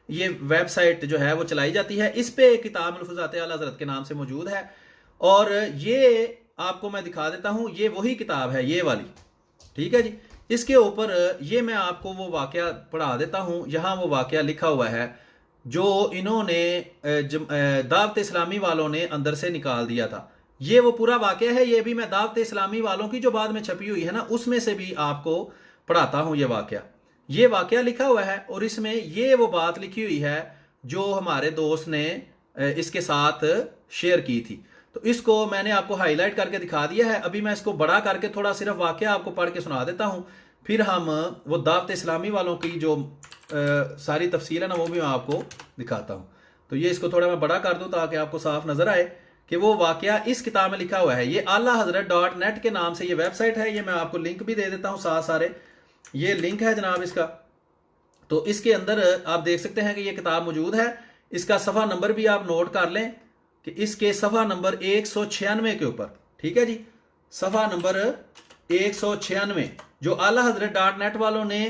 ये वेबसाइट जो है वो चलाई जाती है। इस पे एक किताब मलफूजात आला हजरत के नाम से मौजूद है और ये आपको मैं दिखा देता हूं, ये वही किताब है, ये वाली। ठीक है जी, इसके ऊपर ये मैं आपको वो वाकया पढ़ा देता हूं, यहां वो वाकया लिखा हुआ है जो इन्होंने दावत इस्लामी वालों ने अंदर से निकाल दिया था। ये वो पूरा वाकया है, ये भी मैं दावत इस्लामी वालों की जो बाद में छपी हुई है ना उसमें से भी आपको पढ़ाता हूं। ये वाकया लिखा हुआ है और इसमें ये वो बात लिखी हुई है जो हमारे दोस्त ने इसके साथ शेयर की थी। तो इसको मैंने आपको हाईलाइट करके दिखा दिया है। अभी मैं इसको बड़ा करके थोड़ा सिर्फ वाकया आपको पढ़ के सुना देता हूं, फिर हम वो दावत इस्लामी वालों की जो सारी तफसील है ना वो भी मैं आपको दिखाता हूं। तो ये इसको थोड़ा मैं बड़ा कर दूं ताकि आपको साफ नजर आए कि वो वाकया इस किताब में लिखा हुआ है। ये आला हजरत .net के नाम से ये वेबसाइट है, ये मैं आपको लिंक भी दे देता हूं साथ सारे, ये लिंक है जनाब इसका। तो इसके अंदर आप देख सकते हैं कि ये किताब मौजूद है। इसका सफ़ा नंबर भी आप नोट कर लें कि इसके सफ़ा नंबर 196 के ऊपर, ठीक है जी, सफ़ा नंबर 196 जो आला हजरत .net वालों ने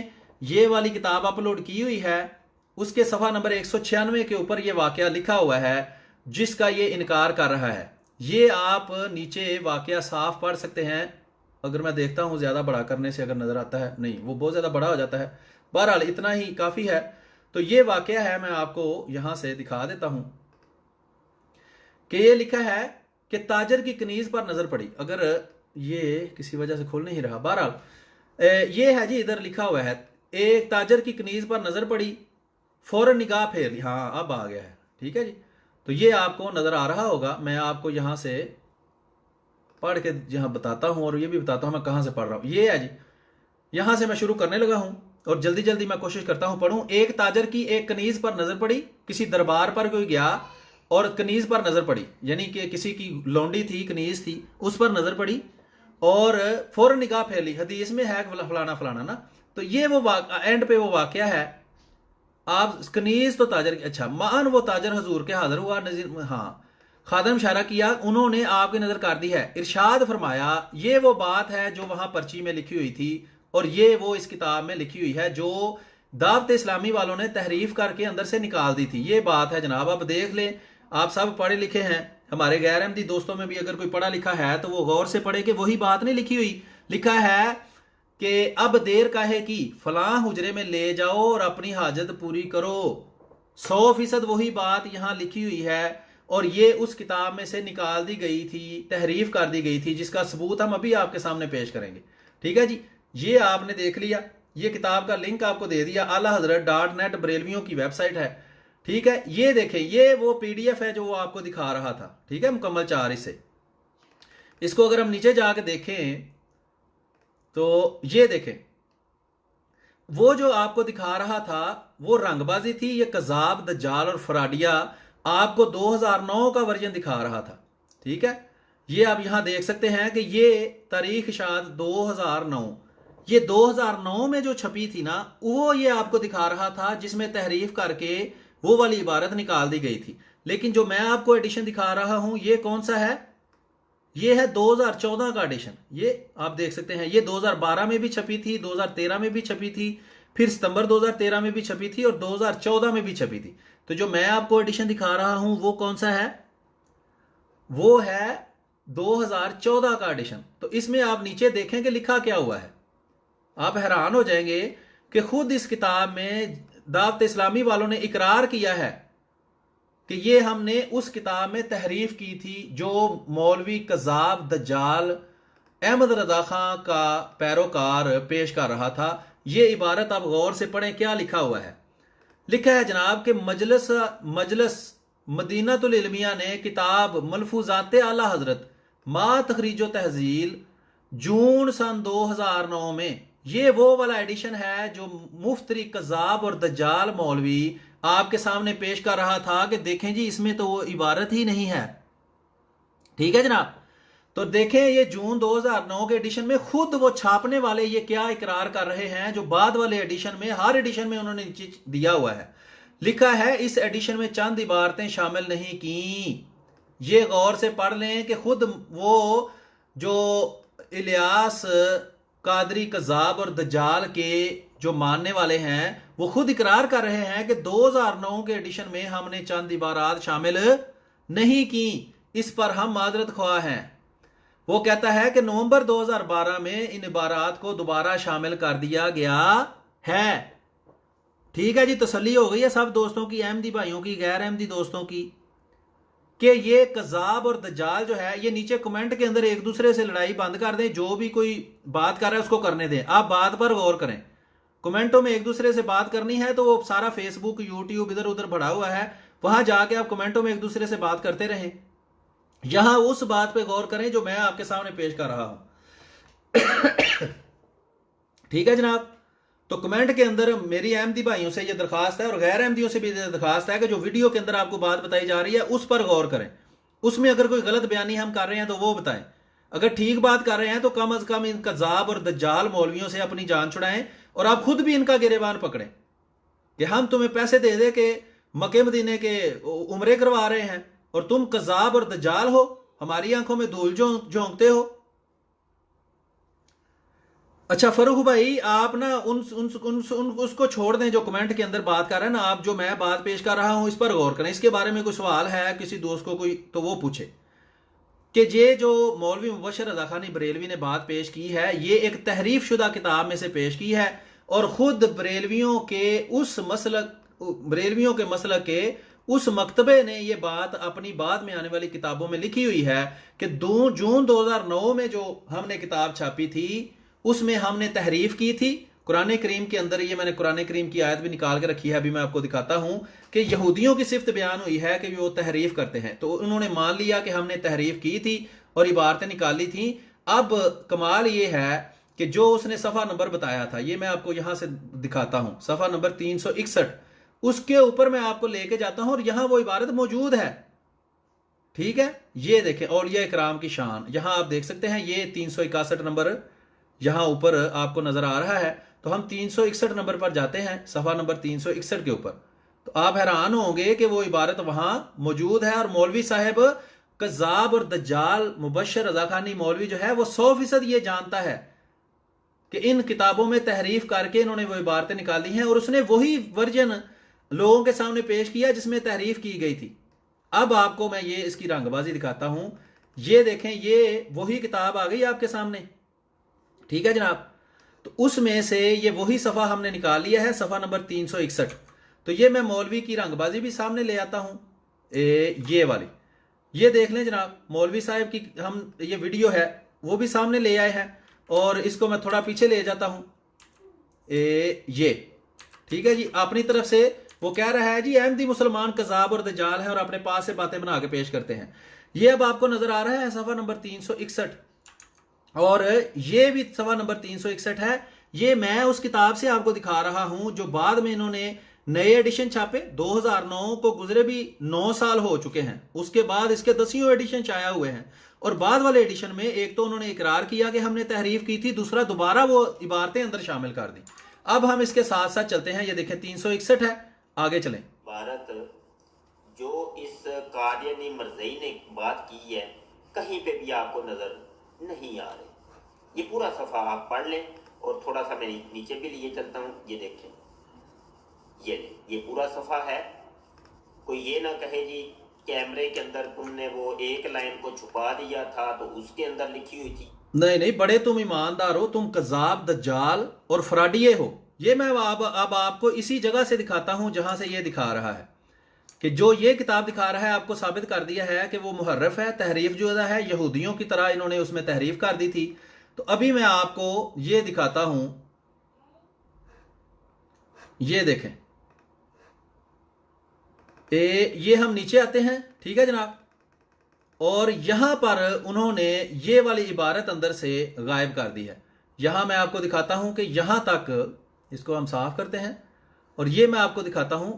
ये वाली किताब अपलोड की हुई है, उसके सफ़ा नंबर 196 के ऊपर ये वाकया लिखा हुआ है जिसका ये इनकार कर रहा है। ये आप नीचे वाकया साफ पढ़ सकते हैं, अगर मैं देखता हूँ ज़्यादा बड़ा करने से अगर नज़र आता है, नहीं वो बहुत ज़्यादा बड़ा हो जाता है। बहरहाल इतना ही काफ़ी है। तो ये वाकया है, मैं आपको यहाँ से दिखा देता हूँ कि ये लिखा है कि ताजर की कनीज पर नज़र पड़ी। अगर ये किसी वजह से खुल नहीं रहा, बहरहाल ये है जी, इधर लिखा हुआ है, एक ताजर की कनीज पर नज़र पड़ी, फौरन निगाह फेर ली। हाँ अब आ गया है, ठीक है जी। तो ये आपको नज़र आ रहा होगा, मैं आपको यहाँ से पढ़ के यहाँ बताता हूँ और ये भी बताता हूँ मैं कहाँ से पढ़ रहा हूँ। ये है जी, यहाँ से मैं शुरू करने लगा हूँ और जल्दी जल्दी मैं कोशिश करता हूँ पढ़ूँ। एक ताजर की एक कनीज पर नज़र पड़ी, किसी दरबार पर कोई गया और कनीज पर नज़र पड़ी, यानी कि किसी की लौंडी थी, कनीज थी, उस पर नज़र पड़ी और फौरन निगाह फेर ली। हदीस में है फलाना फलाना ना। तो ये वो एंड पे वो वाकया है। आप कनीज तो ताजर, अच्छा मान वो ताजर हजूर के हाजिर हुआ, नजीर, हाँ खादम इशारा किया, उन्होंने आपकी नजर कर दी है, इरशाद फरमाया। ये वो बात है जो वहां पर्ची में लिखी हुई थी और ये वो इस किताब में लिखी हुई है जो दावत इस्लामी वालों ने तहरीफ करके अंदर से निकाल दी थी। ये बात है जनाब, अब देख लें, आप सब पढ़े लिखे हैं, हमारे गैर अहमदी दोस्तों में भी अगर कोई पढ़ा लिखा है तो वो गौर से पढ़े कि वही बात नहीं लिखी हुई। लिखा है कि अब देर काहे की, फलां हुजरे में ले जाओ और अपनी हाजत पूरी करो। 100% वही बात यहां लिखी हुई है और ये उस किताब में से निकाल दी गई थी, तहरीफ कर दी गई थी, जिसका सबूत हम अभी आपके सामने पेश करेंगे। ठीक है जी, ये आपने देख लिया, ये किताब का लिंक आपको दे दिया, आलाहजरत.net बरेलवियों की वेबसाइट है। ठीक है, ये देखें, ये वो पीडीएफ है जो वो आपको दिखा रहा था। ठीक है, मुकम्मल 4 इससे। इसको अगर हम नीचे जाके देखें तो ये देखें, वो जो आपको दिखा रहा था वो रंगबाजी थी, ये कजाब, दज्जाल और फराडिया आपको 2009 का वर्जन दिखा रहा था। ठीक है, ये आप यहां देख सकते हैं कि ये तारीख शायद 2009, ये 2009 में जो छपी थी ना, वो ये आपको दिखा रहा था जिसमें तहरीफ करके वो वाली इबारत निकाल दी गई थी। लेकिन जो मैं आपको एडिशन दिखा रहा हूं ये कौन सा है, ये है 2014 का एडिशन। ये आप देख सकते हैं, ये 2012 में भी छपी थी, 2013 में भी छपी थी, फिर सितंबर 2013 में भी छपी थी और 2014 में भी छपी थी। तो जो मैं आपको एडिशन दिखा रहा हूं वो कौन सा है, वो है 2014 का एडिशन। तो इसमें आप नीचे देखें कि लिखा क्या हुआ है, आप हैरान हो जाएंगे कि खुद इस किताब में दावत इस्लामी वालों ने इकरार किया है कि ये हमने उस किताब में तहरीफ की थी जो मौलवी कजाब दज्जाल अहमद रजा खां का पैरोकार पेश कर रहा था। ये इबारत आप गौर से पढ़ें, क्या लिखा हुआ है। लिखा है जनाब कि मजलस मदीनातुल इल्मिया ने किताब मलफूजात आला हजरत मा तखरीजो तहजील जून सन 2009 में, ये वो वाला एडिशन है जो मुफ्तरी कजाब और दज्जाल मौलवी आपके सामने पेश कर रहा था कि देखें जी इसमें तो वो इबारत ही नहीं है। ठीक है जनाब, तो देखें ये जून 2009 के एडिशन में खुद वो छापने वाले ये क्या इकरार कर रहे हैं जो बाद वाले एडिशन में, हर एडिशन में उन्होंने दिया हुआ है। लिखा है इस एडिशन में चंद इबारतें शामिल नहीं की। ये गौर से पढ़ लें कि खुद वो जो इलियास कादरी कजाब और दज्जाल के जो मानने वाले हैं वो खुद इकरार कर रहे हैं कि 2009 के एडिशन में हमने चंद इबारात शामिल नहीं की, इस पर हम माजरत ख्वाह हैं। वो कहता है कि नवंबर 2012 में इन इबारात को दोबारा शामिल कर दिया गया है। ठीक है जी, तसल्ली हो गई है सब दोस्तों की, अहमदी भाइयों की, गैर अहमदी दोस्तों की, कि ये कजाब और दज्जाल जो है, ये नीचे कमेंट के अंदर एक दूसरे से लड़ाई बंद कर दें, जो भी कोई बात कर रहा है उसको करने दें, आप बात पर गौर करें। कमेंटों में एक दूसरे से बात करनी है तो वो सारा फेसबुक यूट्यूब इधर उधर बढ़ा हुआ है, वहां जाके आप कमेंटों में एक दूसरे से बात करते रहें। यहां उस बात पे गौर करें जो मैं आपके सामने पेश कर रहा हूं। ठीक है जनाब, तो कमेंट के अंदर मेरी अहमदी भाइयों से ये दरखास्त है और गैर अहमदियों से भी दरखास्त है कि जो वीडियो के अंदर आपको बात बताई जा रही है उस पर गौर करें। उसमें अगर कोई गलत बयानी हम कर रहे हैं तो वो बताएं, अगर ठीक बात कर रहे हैं तो कम अज कम इन कजाब और दज्जाल मौलवियों से अपनी जान छुड़ाएं और आप खुद भी इनका गिरेबान पकड़ें कि हम तुम्हें पैसे दे दे के मक्के मदीने के उम्रे करवा रहे हैं और तुम कजाब और दज्जाल हो, हमारी आंखों में धूल झोंकते हो। अच्छा फरूख भाई, आप ना उसको छोड़ दें जो कमेंट के अंदर बात कर रहे हैं ना, आप जो मैं बात पेश कर रहा हूं इस पर गौर करें। इसके बारे में कोई सवाल है किसी दोस्त को कोई, तो वो पूछे कि ये जो मौलवी मुबशर रज़ा खानी बरेलवी ने बात पेश की है ये एक तहरीफ शुदा किताब में से पेश की है, और खुद बरेलवियों के मसलक के उस मकतबे ने ये बात अपनी बाद में आने वाली किताबों में लिखी हुई है कि 2 जून 2009 में जो हमने किताब छापी थी उसमें हमने तहरीफ की थी कुरान करीम के अंदर। ये मैंने कुरान करीम की आयत भी निकाल के रखी है, अभी मैं आपको दिखाता हूं कि यहूदियों की सिफ्त बयान हुई है कि वो तहरीफ करते हैं, तो उन्होंने मान लिया कि हमने तहरीफ की थी और इबारतें निकाली थी। अब कमाल ये है कि जो उसने सफ़ा नंबर बताया था, ये मैं आपको यहां से दिखाता हूं, सफ़ा नंबर 361, उसके ऊपर मैं आपको लेके जाता हूं और यहां वो इबारत मौजूद है। ठीक है, ये देखें औलिया इकराम की शान, यहां आप देख सकते हैं, ये 361 नंबर यहां ऊपर आपको नजर आ रहा है। तो हम 361 नंबर पर जाते हैं, सफ़ा नंबर 361 के ऊपर, तो आप हैरान होंगे कि वो इबारत वहां मौजूद है। और मौलवी साहब कज़्ज़ाब और दज्जाल मुबशर रज़ा खानी मौलवी जो है वो 100% ये जानता है कि इन किताबों में तहरीफ करके इन्होंने वो इबारतें निकाली हैं, और उसने वही वर्जन लोगों के सामने पेश किया जिसमें तहरीफ की गई थी। अब आपको मैं ये इसकी रंगबाजी दिखाता हूं, ये देखें, ये वही किताब आ गई आपके सामने। ठीक है जनाब, तो उसमें से ये वही सफ़ा हमने निकाल लिया है, सफ़ा नंबर 361। तो ये मैं मौलवी की रंगबाजी भी सामने ले आता हूं, ये वाली, ये देख लें जनाब, मौलवी साहब की हम ये वीडियो है वो भी सामने ले आए हैं, और इसको मैं थोड़ा पीछे ले जाता हूं, ये ठीक है जी, अपनी तरफ से वो कह रहा है जी अहमदी मुसलमान कज़ाब और दज्जाल है और अपने पास से बातें बना के पेश करते हैं। ये अब आपको नजर आ रहा है सफ़ा नंबर 361, और ये भी सफ़ा नंबर 361 है। ये मैं उस किताब से आपको दिखा रहा हूं जो बाद में इन्होंने नए एडिशन छापे, 2009 को गुजरे भी 9 साल हो चुके हैं, उसके बाद इसके 10वीं एडिशन छाया हुए हैं, और बाद वाले एडिशन में एक तो उन्होंने इकरार किया कि हमने तहरीफ की थी, दूसरा दोबारा वो इबारतें अंदर शामिल कर दी। अब हम इसके साथ साथ चलते हैं, ये देखें 361 है, आगे चलें। भारत जो इस कादियानी मरज़ई ने बात की है कहीं पे भी आपको नजर नहीं आ रही। ये पूरा सफ़ा आप पढ़ लें, और थोड़ा सा मैं नीचे भी लिए चलता हूँ, ये देखें, ये पूरा सफ़ा है। कोई ये ना कहे जी कैमरे के अंदर तुमने वो एक लाइन को छुपा दिया था तो उसके अंदर लिखी हुई थी। नहीं नहीं, बड़े तुम ईमानदार हो, तुम कज़्ज़ाब दज्जाल और फराडिये हो। ये मैं अब आपको इसी जगह से दिखाता हूं जहां से ये दिखा रहा है कि जो ये किताब दिखा रहा है आपको साबित कर दिया है कि वो मुहर्रफ है, तहरीफ जो है यहूदियों की तरह इन्होंने उसमें तहरीफ कर दी थी। तो अभी मैं आपको ये दिखाता हूं, ये देखें, ये हम नीचे आते हैं, ठीक है जनाब, और यहां पर उन्होंने ये वाली इबारत अंदर से गायब कर दी है। यहां मैं आपको दिखाता हूं कि यहां तक, इसको हम साफ करते हैं, और ये मैं आपको दिखाता हूं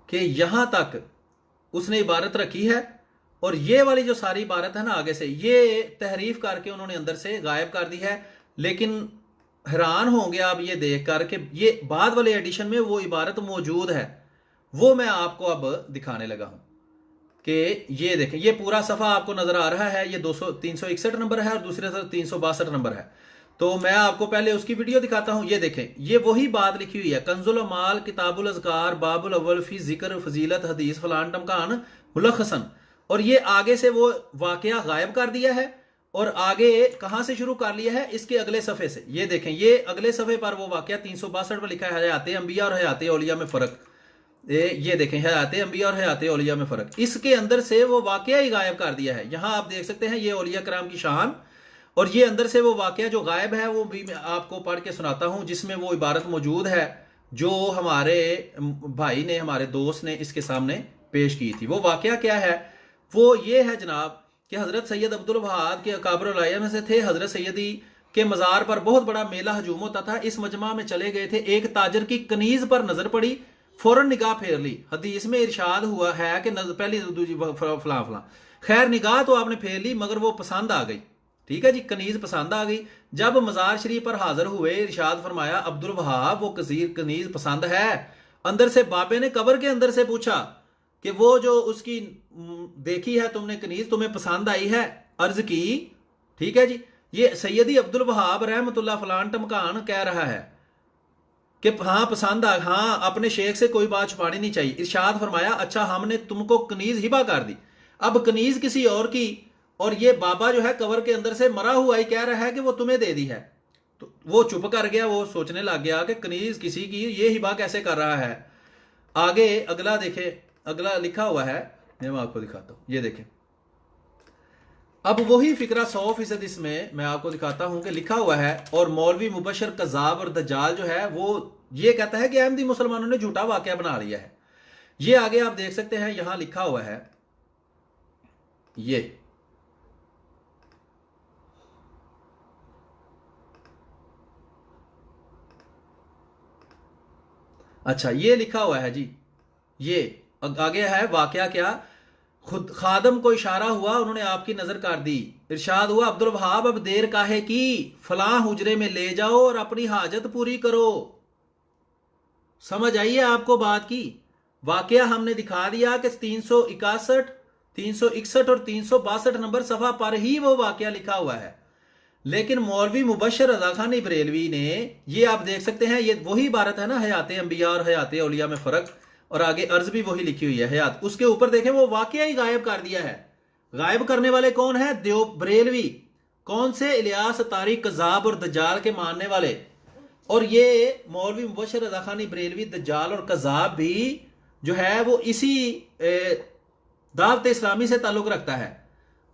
कि यहां तक उसने इबारत रखी है, और ये वाली जो सारी इबारत है ना आगे से, ये तहरीफ करके उन्होंने अंदर से गायब कर दी है। लेकिन हैरान होंगे आप ये देख कर कि ये बाद वाले एडिशन में वो इबारत मौजूद है, वो मैं आपको अब दिखाने लगा हूं कि ये देखें, ये पूरा सफ़ा आपको नजर आ रहा है, ये 361 नंबर है और दूसरे तरफ 362 नंबर है। तो मैं आपको पहले उसकी वीडियो दिखाता हूं, ये देखें, ये वही बात लिखी हुई है, कंजुल अमाल किताबुल अज़कार बाबुल अव्वल फी जिक्र फजीलत हदीस फलान टमकान मुलखसन, और ये आगे से वो वाकया गायब कर दिया है, और आगे कहां से शुरू कर लिया है, इसके अगले सफ़े से। ये देखें, ये अगले सफ़े पर वो वाकया 362 पर लिखा है, हयाते अंबिया और हयाते औलिया में फ़र्क। ये देखें, हयाते अंबिया और हयाते औलिया में फ़र्क, इसके अंदर से वो वाकया ही गायब कर दिया है। यहां आप देख सकते हैं ये औलिया कराम की शान, और ये अंदर से वो वाकया जो गायब है वो भी मैं आपको पढ़ के सुनाता हूं, जिसमें वो इबारत मौजूद है जो हमारे भाई ने, हमारे दोस्त ने इसके सामने पेश की थी। वो वाकया क्या है, वो ये है जनाब कि हज़रत सैयद अब्दुल वहाब के अकाबर उलैया में से थे। हज़रत सैयदी के मज़ार पर बहुत बड़ा मेला हजूम होता था, इस मजमा में चले गए थे, एक ताजर की कनीज पर नजर पड़ी, फौरन निगाह फेर ली। हदीस में इरशाद हुआ है कि पहली दूसरी फलां फलां, खैर निगाह तो आपने फेर ली मगर वो पसंद आ गई। ठीक है जी, कनीज पसंद आ गई। जब मजार शरीफ पर हाजिर हुए, इरशाद फरमाया अब्दुल वहाब वो कनीज पसंद है। अंदर से बाबे ने कब्र के अंदर से पूछा कि वो जो उसकी देखी है तुमने कनीज, तुम्हें पसंद आई है? अर्ज की। ठीक है जी, ये सैयदी अब्दुल वहाब रहमतुल्लाह फलान टमकान कह रहा है कि हाँ पसंद आ, हाँ अपने शेख से कोई बात छुपानी नहीं चाहिए। इरशाद फरमाया अच्छा हमने तुमको कनीज हिबा कर दी। अब कनीज किसी और की, और ये बाबा जो है कवर के अंदर से मरा हुआ ही कह रहा है कि वो तुम्हें दे दी है। तो वो चुप कर गया, वो सोचने लग गया कि कनीज किसी की ये हिबा कैसे कर रहा है। आगे अगला देखे, अगला लिखा हुआ है, मैं आपको दिखाता हूं, ये देखें। अब वही फिक्रा 100% इसमें मैं आपको दिखाता हूं कि लिखा हुआ है, और मौलवी मुबशर कज़ाब और दज्जाल जो है वो ये कहता है कि अहमदी मुसलमानों ने झूठा वाकया बना लिया है। ये आगे आप देख सकते हैं, यहां लिखा हुआ है ये, अच्छा ये लिखा हुआ है जी, ये आगे है वाकया क्या, खुद खादम को इशारा हुआ, उन्होंने आपकी नजर कर दी, इरशाद हुआ अब्दुल वहाब अब देर काहे की, फलां हुजरे में ले जाओ और अपनी हाजत पूरी करो। समझ आइए आपको बात की। वाकया हमने दिखा दिया कि 361, 361 और 362 नंबर सफा पर ही वो वाकया लिखा हुआ है। लेकिन मौलवी मुबशर रजा खान बरेलवी ने, ये आप देख सकते हैं, ये वही इबारत है ना, हयाते अंबिया और हयाते औलिया में फर्क, और आगे अर्ज भी वही लिखी हुई है हयात, उसके ऊपर देखें वो वाकया ही गायब कर दिया है। गायब करने वाले कौन है? देव बरेलवी। कौन से? इलियास तारिक कज़ाब और दज्जाल के मानने वाले। और ये मौलवी मुबशर रजा खान बरेलवी दज्जाल और कज़ाब भी जो है वो इसी दावत इस्लामी से ताल्लुक रखता है,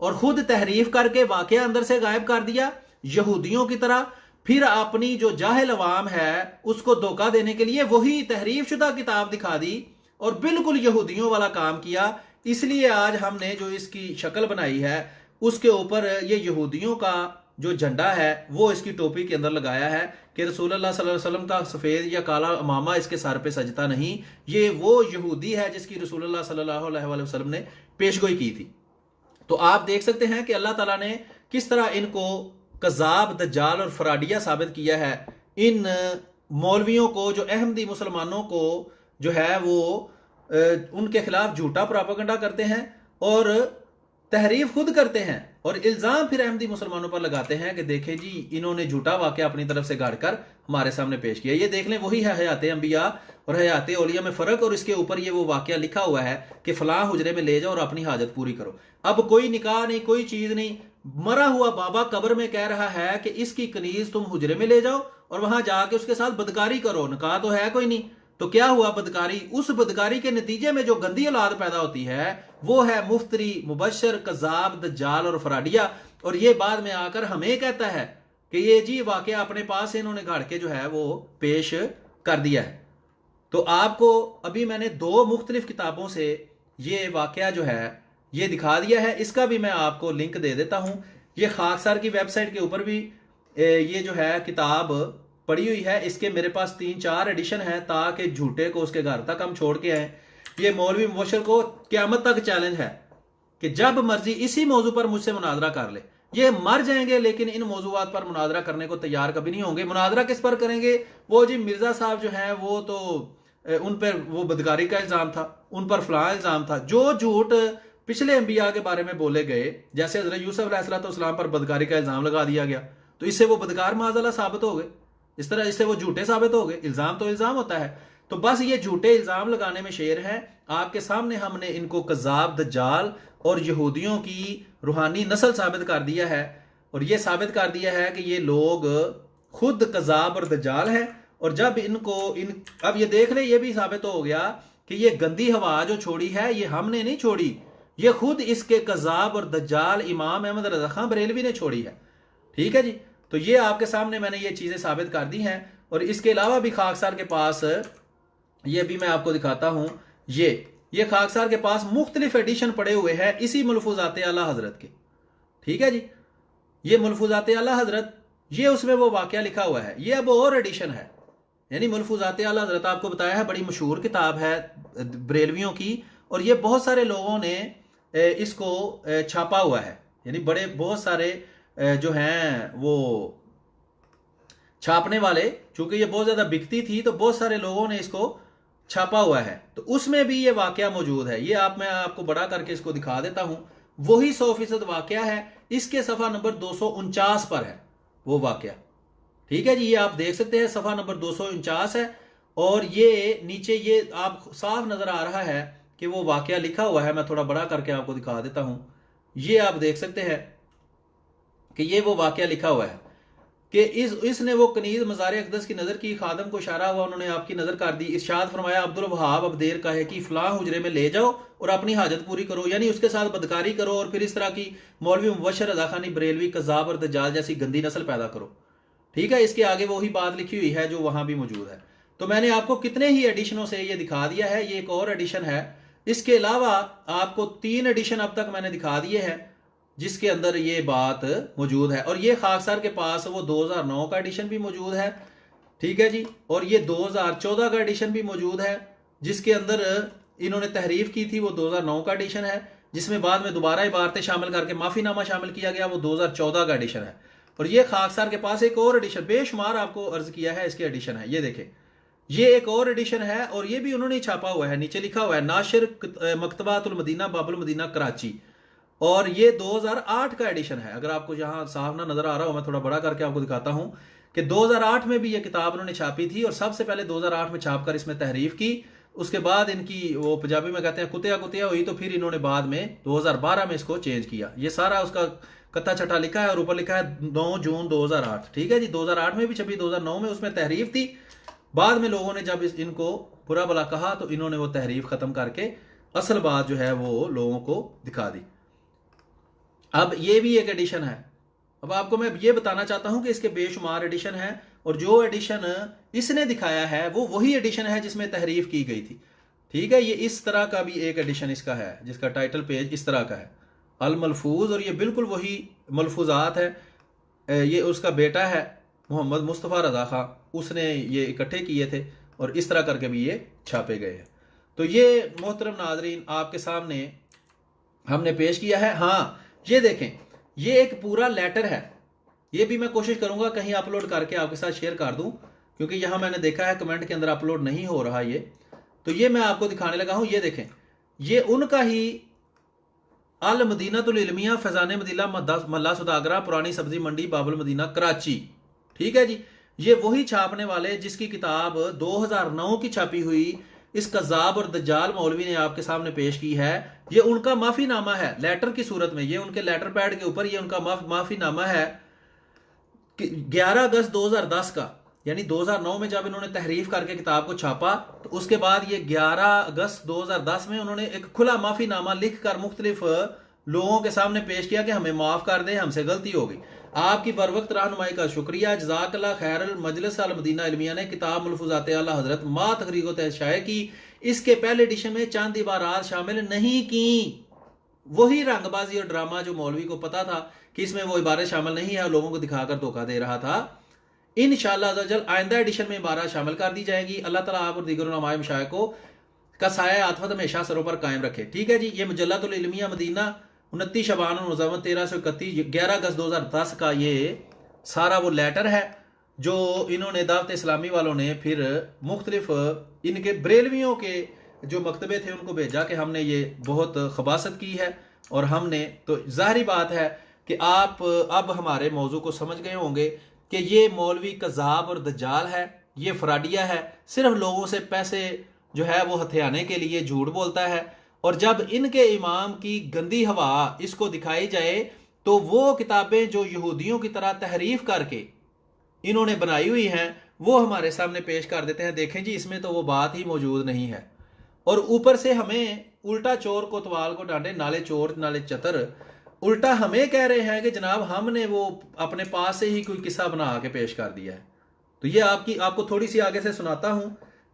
और खुद तहरीफ करके वाकया अंदर से गायब कर दिया यहूदियों की तरह। फिर अपनी जो जाहिल अवाम है उसको धोखा देने के लिए वही तहरीफ शुदा किताब दिखा दी और बिल्कुल यहूदियों वाला काम किया। इसलिए आज हमने जो इसकी शक्ल बनाई है उसके ऊपर ये यहूदियों का जो झंडा है वो इसकी टोपी के अंदर लगाया है कि रसूलुल्लाह सल्लल्लाहु अलैहि वसल्लम का सफेद या काला इमामा इसके सर पे सजता नहीं। ये वो यहूदी है जिसकी रसूलुल्लाह सल्लल्लाहु अलैहि वसल्लम ने पेशगोई की थी। तो आप देख सकते हैं कि अल्लाह ताला ने किस तरह इनको कज़ाब, दज्जाल और फराडिया साबित किया है। इन मौलवियों को जो अहमदी मुसलमानों को जो है वो उनके खिलाफ झूठा प्रोपेगेंडा करते हैं और तहरीफ खुद करते हैं, और इल्जाम फिर अहमदी मुसलमानों पर लगाते हैं कि देखें जी इन्होंने झूठा वाकया अपनी तरफ से गाड़ कर हमारे सामने पेश किया। ये देख लें, वही है हयाते अंबिया और हयाते औलिया में फर्क, और इसके ऊपर ये वो वाकया लिखा हुआ है कि फलां हुजरे में ले जाओ और अपनी हाजत पूरी करो। अब कोई निकाह नहीं, कोई चीज नहीं, मरा हुआ बाबा कब्र में कह रहा है कि इसकी कनीज तुम हुजरे में ले जाओ और वहां जाके उसके साथ बदकारी करो। निकाह तो है कोई नहीं, तो क्या हुआ? बदकारी। उस बदकारी के नतीजे में जो गंदी औलाद पैदा होती है वो है मुफ्तरी, मुबशर, कज़ाब, दज्जाल और फराडिया। और ये बाद में आकर हमें कहता है कि ये जी वाकया अपने पास इन्होंने गाड़ के जो है वो पेश कर दिया है। तो आपको अभी मैंने 2 मुख्तलिफ किताबों से ये वाकया जो है ये दिखा दिया है। इसका भी मैं आपको लिंक दे देता हूं। ये खाकसार की वेबसाइट के ऊपर भी ये जो है किताब पड़ी हुई है। इसके मेरे पास 3-4 एडिशन है ताकि झूठे को उसके घर तक हम छोड़ के आए। ये मौलवी मुबशर को क़यामत तक चैलेंज है कि जब मर्जी इसी मौजू पर मुझसे मुनाजरा कर ले। ये मर जाएंगे लेकिन इन मौजूआत पर मुनाजरा करने को तैयार कभी नहीं होंगे। मुनाजरा किस पर करेंगे? वो जी मिर्जा साहब जो हैं वो तो उन पर वो बदकारी का इल्जाम था, उन पर फलां इल्जाम था। जो झूठ पिछले अंबिया के बारे में बोले गए, जैसे हजरत यूसुफ अलैहिस्सलाम पर बदकारी का इल्जाम लगा दिया गया, तो इससे वो बदकार माज़अल्लाह साबित हो गए। इस तरह इससे वो झूठे साबित हो गए। इल्जाम तो इल्जाम होता है। तो बस ये झूठे इल्जाम लगाने में शेर है। आपके सामने हमने इनको कज़ाब, दज्जाल और यहूदियों की रूहानी नस्ल साबित कर दिया है, और ये साबित कर दिया है कि ये लोग खुद कज़ाब और दज्जाल हैं। और जब इनको अब ये देख ले, ये भी साबित हो गया कि ये गंदी हवा जो छोड़ी है ये हमने नहीं छोड़ी, ये खुद इसके कज़ाब और दज्जाल इमाम अहमद रज़ा खान बरेलवी ने छोड़ी है। ठीक है जी। तो ये आपके सामने मैंने ये चीजें साबित कर दी हैं। और इसके अलावा भी खाकसार के पास ये भी मैं आपको दिखाता हूं। ये खाकसार के पास मुख्तलिफ एडिशन पड़े हुए हैं इसी मुल्फुज़ात आला हजरत के। ठीक है जी। ये मुल्फुज़ात आला हजरत, ये उसमें वो वाकया लिखा हुआ है। ये अब और एडिशन है, यानी मुल्फुज़ात आला हजरत आपको बताया है बड़ी मशहूर किताब है बरेलवियों की, और ये बहुत सारे लोगों ने इसको छापा हुआ है। यानी बड़े बहुत सारे जो हैं वो छापने वाले, चूंकि ये बहुत ज्यादा बिकती थी तो बहुत सारे लोगों ने इसको छापा हुआ है। तो उसमें भी ये वाकया मौजूद है। ये मैं आपको बड़ा करके इसको दिखा देता हूं। वही 100% वाकया है। इसके सफा नंबर 249 पर है वो वाकया। ठीक है जी। ये आप देख सकते हैं सफा नंबर 249 है, और ये नीचे ये आप साफ नजर आ रहा है कि वो वाकया लिखा हुआ है, मैं थोड़ा बड़ा करके आपको दिखा देता हूं। ये आप देख सकते हैं कि ये वो वाकया लिखा हुआ है कि इसने वो कनीज मज़ार अक़दस की नज़र की, खादम को इशारा हुआ, उन्होंने आपकी नज़र कर दी, इरशाद फरमाया अब्दुल वहाब अब देर का है कि फलां हुजरे में ले जाओ और अपनी हाजत पूरी करो, यानी उसके साथ बदकारी करो और फिर इस तरह की मौलवी मुबशर रज़ा खानी बरेलवी कज़ाब और दज्जाल जैसी गंदी नस्ल पैदा करो। ठीक है, इसके आगे वही बात लिखी हुई है जो वहां भी मौजूद है। तो मैंने आपको कितने ही एडिशनों से ये दिखा दिया है, ये एक और एडिशन है। इसके अलावा आपको 3 एडिशन अब तक मैंने दिखा दिए हैं जिसके अंदर ये बात मौजूद है। और ये खाकसार के पास वो 2009 का एडिशन भी मौजूद है, ठीक है जी। और ये 2014 का एडिशन भी मौजूद है जिसके अंदर इन्होंने तहरीफ की थी, वो 2009 का एडिशन है, जिसमें बाद में दोबारा इबारतें शामिल करके माफीनामा शामिल किया गया, वो 2014 का एडिशन है। और ये खाकसार के पास एक और एडिशन, बेशुमार आपको अर्ज किया है इसके एडिशन है, ये देखें, ये एक और एडिशन है और ये भी उन्होंने छापा हुआ है, नीचे लिखा हुआ है नाशिर मकतबातुल मदीना बाबुल मदीना कराची, और ये 2008 का एडिशन है। अगर आपको यहाँ साफ ना नजर आ रहा हो, मैं थोड़ा बड़ा करके आपको दिखाता हूं कि 2008 में भी ये किताब उन्होंने छापी थी और सबसे पहले 2008 में छापकर इसमें तहरीफ की। उसके बाद इनकी वो पंजाबी में कहते हैं कुतिया कुतिया हुई, तो फिर इन्होंने बाद में 2012 में इसको चेंज किया। ये सारा उसका कत्था छठा लिखा है और ऊपर लिखा है 9 जून 2008, ठीक है जी। 2008 में भी छपी, 2009 में उसमें तहरीफ थी। बाद में लोगों ने जब इनको बुरा भला कहा तो इन्होंने वो तहरीफ खत्म करके असल बात जो है वो लोगों को दिखा दी। अब ये भी एक एडिशन है। अब आपको मैं ये बताना चाहता हूं कि इसके बेशुमार एडिशन है और जो एडिशन इसने दिखाया है वो वही एडिशन है जिसमें तहरीफ की गई थी, ठीक है। ये इस तरह का भी एक एडिशन इसका है जिसका टाइटल पेज इस तरह का है, अल मलफूज, और ये बिल्कुल वही मलफूजात है। ये उसका बेटा है मोहम्मद मुस्तफ़ा रज़ा खां, उसने ये इकट्ठे किए थे और इस तरह करके भी ये छापे गए हैं। तो ये मोहतरम नाजरीन आपके सामने हमने पेश किया है। हाँ, ये देखें, ये एक पूरा लेटर है, ये भी मैं कोशिश करूंगा कहीं अपलोड करके आपके साथ शेयर कर दूं, क्योंकि यहां मैंने देखा है कमेंट के अंदर अपलोड नहीं हो रहा ये, तो ये मैं आपको दिखाने लगा हूं। ये देखें, ये उनका ही अल मदीनातुल इल्मिया फैजान मदीना मल्ला सुदागरा पुरानी सब्जी मंडी बाबुल मदीना कराची, ठीक है जी। ये वही छापने वाले जिसकी किताब 2009 की छापी हुई इस कज़ाब और दज्जाल मौलवी ने आपके सामने पेश की है। ये उनका माफीनामा है लेटर की सूरत में, ये उनके लेटर पैड के ऊपर ये उनका माफीनामा है 11 अगस्त 2010 का, यानी 2009 में जब इन्होंने तहरीफ करके किताब को छापा तो उसके बाद ये 11 अगस्त 2010 में उन्होंने एक खुला माफीनामा लिखकर मुख्तलिफ लोगों के सामने पेश किया कि हमें माफ कर दें, हमसे गलती हो गई, आपकी बर वक्त रहनुमाई का शुक्रिया, जज़ाकल्लाह खैरल। मजलिस अल मदीना इल्मिया ने किताब मलफूजात आला हजरत मा तहरीक तय शाये की, इसके पहले एडिशन में चंद इबारात शामिल नहीं की। वही रंगबाजी और ड्रामा जो मौलवी को पता था कि इसमें वो इबारत शामिल नहीं है, लोगों को दिखाकर धोखा दे रहा था। इंशाअल्लाह अज़्ज़ा वजल आइंदा एडिशन में इबारत शामिल कर दी जाएगी। अल्लाह ताला आप और दीगर उलमाए मशाइखों का साया आतफत हमेशा सरों पर कायम रखे, ठीक है जी। ये मुजल्लतुल इल्मिया मदीना 29 शबान 1331 11 अगस्त 2010 का ये सारा वो लेटर है जो इन्होंने दावत इस्लामी वालों ने फिर मुख्तलिफ इनके बरेलवियों के जो मकतबे थे उनको भेजा कि हमने ये बहुत खबासत की है और हमने, तो जाहिर बात है कि आप अब हमारे मौजू को समझ गए होंगे कि ये मौलवी कज़ाब और दज्जाल है, ये फ्राडिया है, सिर्फ लोगों से पैसे जो है वो हथियाने के लिए झूठ बोलता है। और जब इनके इमाम की गंदी हवा इसको दिखाई जाए तो वो किताबें जो यहूदियों की तरह तहरीफ करके इन्होंने बनाई हुई हैं वो हमारे सामने पेश कर देते हैं। देखें जी, इसमें तो वो बात ही मौजूद नहीं है और ऊपर से हमें उल्टा चोर कोतवाल को डांटे, नाले चोर नाले चतर, उल्टा हमें कह रहे हैं कि जनाब हमने वो अपने पास से ही कोई किस्सा बना के पेश कर दिया है। तो ये आपको थोड़ी सी आगे से सुनाता हूं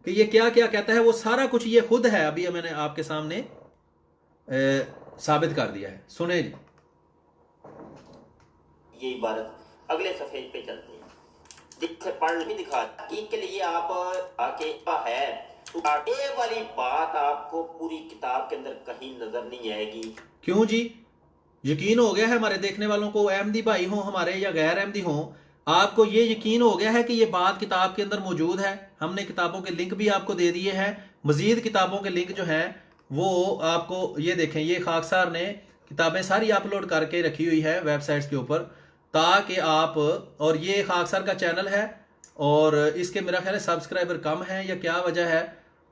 कि ये क्या क्या कहता है। वो सारा कुछ ये खुद है, अभी मैंने आपके सामने साबित कर दिया है, सुने जी। ये इबारत अगले सफेद पे चलते हैं, दिख पढ़ नहीं दिखा के लिए आप आके है तो आगे वाली बात आपको पूरी किताब के अंदर कहीं नजर नहीं आएगी। क्यों जी? यकीन हो गया है हमारे देखने वालों को, अहमदी भाई हो हमारे या गैर अहमदी हो, आपको ये यकीन हो गया है कि ये बात किताब के अंदर मौजूद है। हमने किताबों के लिंक भी आपको दे दिए हैं, मजीद किताबों के लिंक जो हैं वो आपको ये देखें, ये खाकसार ने किताबें सारी अपलोड करके रखी हुई है वेबसाइट्स के ऊपर ताकि आप, और ये खाकसार का चैनल है और इसके मेरा ख्याल है सब्सक्राइबर कम है या क्या वजह है,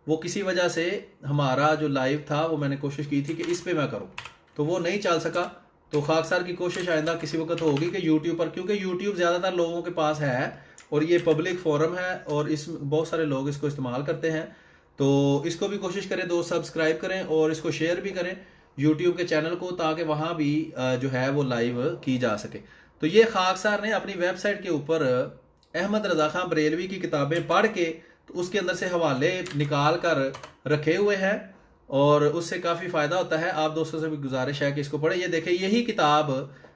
वो किसी वजह से हमारा जो लाइव था वो मैंने कोशिश की थी कि इस पे मैं करूं, तो वो नहीं चल सका। तो खाकसार की कोशिश आइंदा किसी वक्त होगी कि यूट्यूब पर, क्योंकि यूट्यूब ज़्यादातर लोगों के पास है और ये पब्लिक फोरम है और इस बहुत सारे लोग इसको इस्तेमाल करते हैं। तो इसको भी कोशिश करें, दोस्त सब्सक्राइब करें और इसको शेयर भी करें यूट्यूब के चैनल को, ताकि वहाँ भी जो है वो लाइव की जा सके। तो ये खाकसार ने अपनी वेबसाइट के ऊपर अहमद रज़ा खां बरेलवी की किताबें पढ़ के तो उसके अंदर से हवाले निकाल कर रखे हुए हैं और उससे काफ़ी फ़ायदा होता है। आप दोस्तों से भी गुजारिश है कि इसको पढ़ें। ये देखें, यही किताब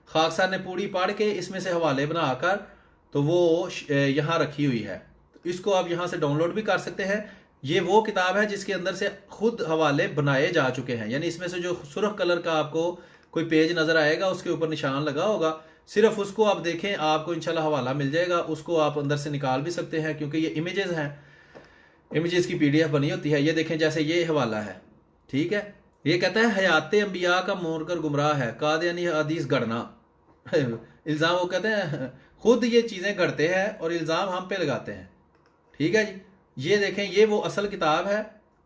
खाकसार ने पूरी पढ़ के इसमें से हवाले बनाकर तो वो यहाँ रखी हुई है। तो इसको आप यहाँ से डाउनलोड भी कर सकते हैं। ये वो किताब है जिसके अंदर से खुद हवाले बनाए जा चुके हैं, यानी इसमें से जो सुर्ख कलर का आपको कोई पेज नज़र आएगा उसके ऊपर निशान लगा होगा, सिर्फ उसको आप देखें, आपको इंशाल्लाह हवाला मिल जाएगा। उसको आप अंदर से निकाल भी सकते हैं क्योंकि ये इमेजेस हैं, इमेजेस की पीडीएफ बनी होती है। ये देखें, जैसे ये हवाला है, ठीक है। ये कहता है हयात अंबिया का मोड़कर गुमराह है, कादियानी हदीस गढ़ना। इल्ज़ाम, वो कहते हैं खुद ये चीज़ें गढ़ते हैं और इल्ज़ाम हम पे लगाते हैं, ठीक है जी। ये देखें, ये वो असल किताब है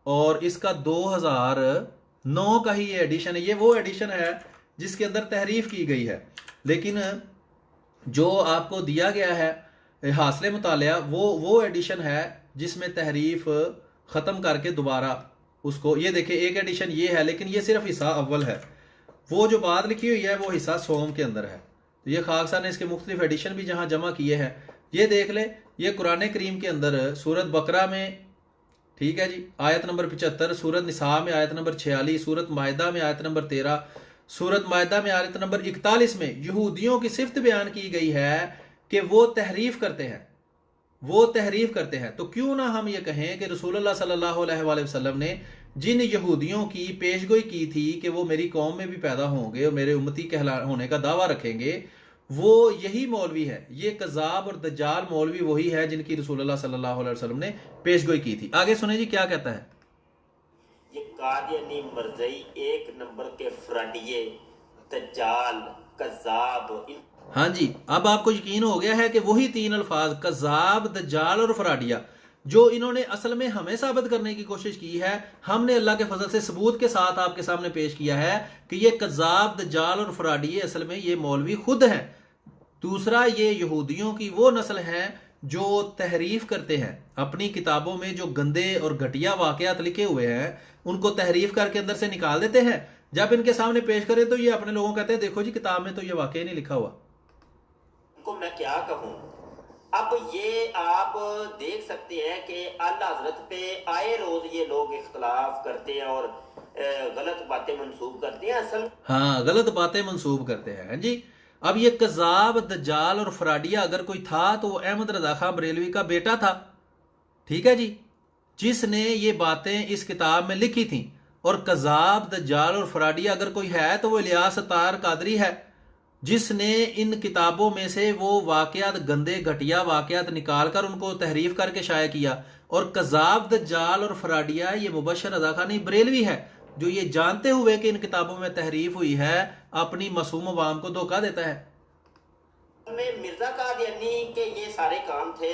और इसका 2009 का ही ये एडिशन है। ये वो एडिशन है जिसके अंदर तहरीफ की गई है, लेकिन जो आपको दिया गया है हासिल मुतालिया वो एडिशन है जिसमें तहरीफ ख़त्म करके दोबारा उसको, ये देखें एक एडिशन ये है, लेकिन ये सिर्फ हिस्सा अव्वल है। वो जो बात लिखी हुई है वो हिस्सा सोम के अंदर है। तो ये खाकसार ने इसके मुख्तलिफ एडिशन भी जहाँ जमा किए हैं। ये देख लें, ये कुरान करीम के अंदर सूरत बकरा में, ठीक है जी, आयत नंबर 75, सूरत निसा में आयत नंबर 46, सूरत मायदा में आयत नंबर 13, सूरत मायदा में आयत नंबर 41 में यहूदियों की सिफ्त बयान की गई है कि वो तहरीफ करते हैं, वो तहरीफ करते हैं। तो क्यों ना हम ये कहें कि रसूलुल्लाह सल्लल्लाहु अलैहि वसल्लम ने जिन यहूदियों की पेशगोई की थी कि वो मेरी कौम में भी पैदा होंगे और मेरे उम्मती कहला होने का दावा रखेंगे, वो यही मौलवी है। ये कज़ाब और दज्जाल मौलवी वही है जिनकी रसूलुल्लाह सल्लल्लाहु अलैहि वसल्लम ने पेशगोई की थी। आगे सुने जी क्या कहता है। ये कादियानी मरज़ई एक नंबर के फ्रडिये, दज्जाल, कज़ाब। हाँ जी, अब आपको यकीन हो गया है कि वही तीन अल्फाज कज़ाब, दज्जाल और फराडिया जो इन्होंने असल में हमें साबित करने की कोशिश की है, हमने अल्लाह के फजल से सबूत के साथ आपके सामने पेश किया है कि ये कज़ाब, दज्जाल और फराडिये असल में ये मौलवी खुद हैं। दूसरा, ये यहूदियों की वो नस्ल है जो तहरीफ करते हैं, अपनी किताबों में जो गंदे और घटिया वाकयात लिखे हुए हैं उनको तहरीफ करके अंदर से निकाल देते हैं। जब इनके सामने पेश करें तो ये अपने लोगों को कहते हैं देखो जी किताब में तो ये वाकई नहीं लिखा हुआ। को मैं क्या कहूं, अब ये आप देख सकते हैं कि आला हजरत पे आए रोज ये लोग इख्तलाफ करते हैं और गलत बातें मंसूब करते हैं। असल हाँ, गलत बातें मंसूब करते हैं जी। अब ये कज़ाब, दज्जाल और फराडिया अगर कोई था तो वो अहमद रज़ा खां बरेलवी का बेटा था, ठीक है जी, जिसने ये बातें इस किताब में लिखी थी। और कज़ाब, दज्जाल और फराडिया अगर कोई है तो वो इलियास अत्तार कादरी है, जिसने इन किताबों में से वो वाकयात, गंदे घटिया वाकयात निकाल कर उनको तहरीफ करके शाया किया। और कज़ाब, दज्जाल और फराडिया ये मुबशर रज़ा खानी बरेलवी है जो ये जानते हुए कि इन किताबों में तहरीफ हुई है अपनी मासूम अवाम को धोखा देता है। में मिर्जा कादियानी के ये सारे काम थे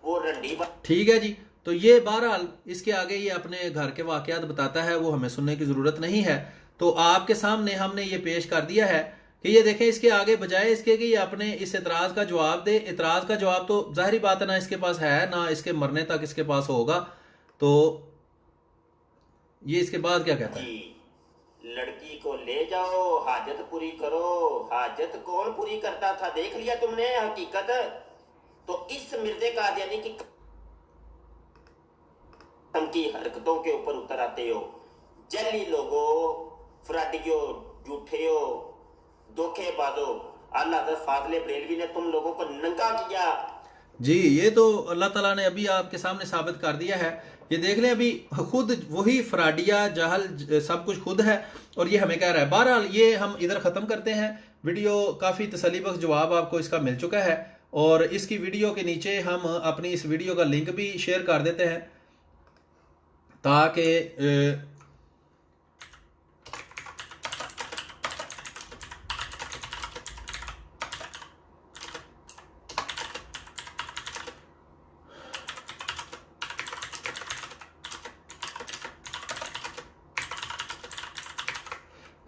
वो रंडी। ठीक है जी, तो ये बहरहाल इसके आगे ये अपने घर के वाकयात बताता है, वो हमें सुनने की जरूरत नहीं है। तो आपके सामने हमने ये पेश कर दिया है कि ये देखें, इसके आगे बजाय इसके कि ये अपने इस एतराज का जवाब दे, एतराज का जवाब तो जाहिर बात है ना इसके पास है ना इसके मरने तक इसके पास होगा। तो ये इसके बाद क्या कहता है, लड़की को ले जाओ, हाजत पूरी करो। हाजत कौन पूरी करता था देख लिया तुमने हकीकत। तो इस मिर्जे कादियानी की हरकतों के ऊपर उतर आते हो। जल्दी लोगों, फ्राडियो, झूठे हो, धोखेबाजो। अल्लाह फाजले बरेलवी ने तुम लोगों को नंगा किया जी। ये तो अल्लाह ताला ने अभी आपके सामने साबित कर दिया है। ये देख लें, अभी खुद वही फराडिया, जहल, सब कुछ खुद है और ये हमें कह रहा है। बहरहाल ये हम इधर ख़त्म करते हैं वीडियो। काफ़ी तसल्लीबख्श जवाब आपको इसका मिल चुका है और इसकी वीडियो के नीचे हम अपनी इस वीडियो का लिंक भी शेयर कर देते हैं ताकि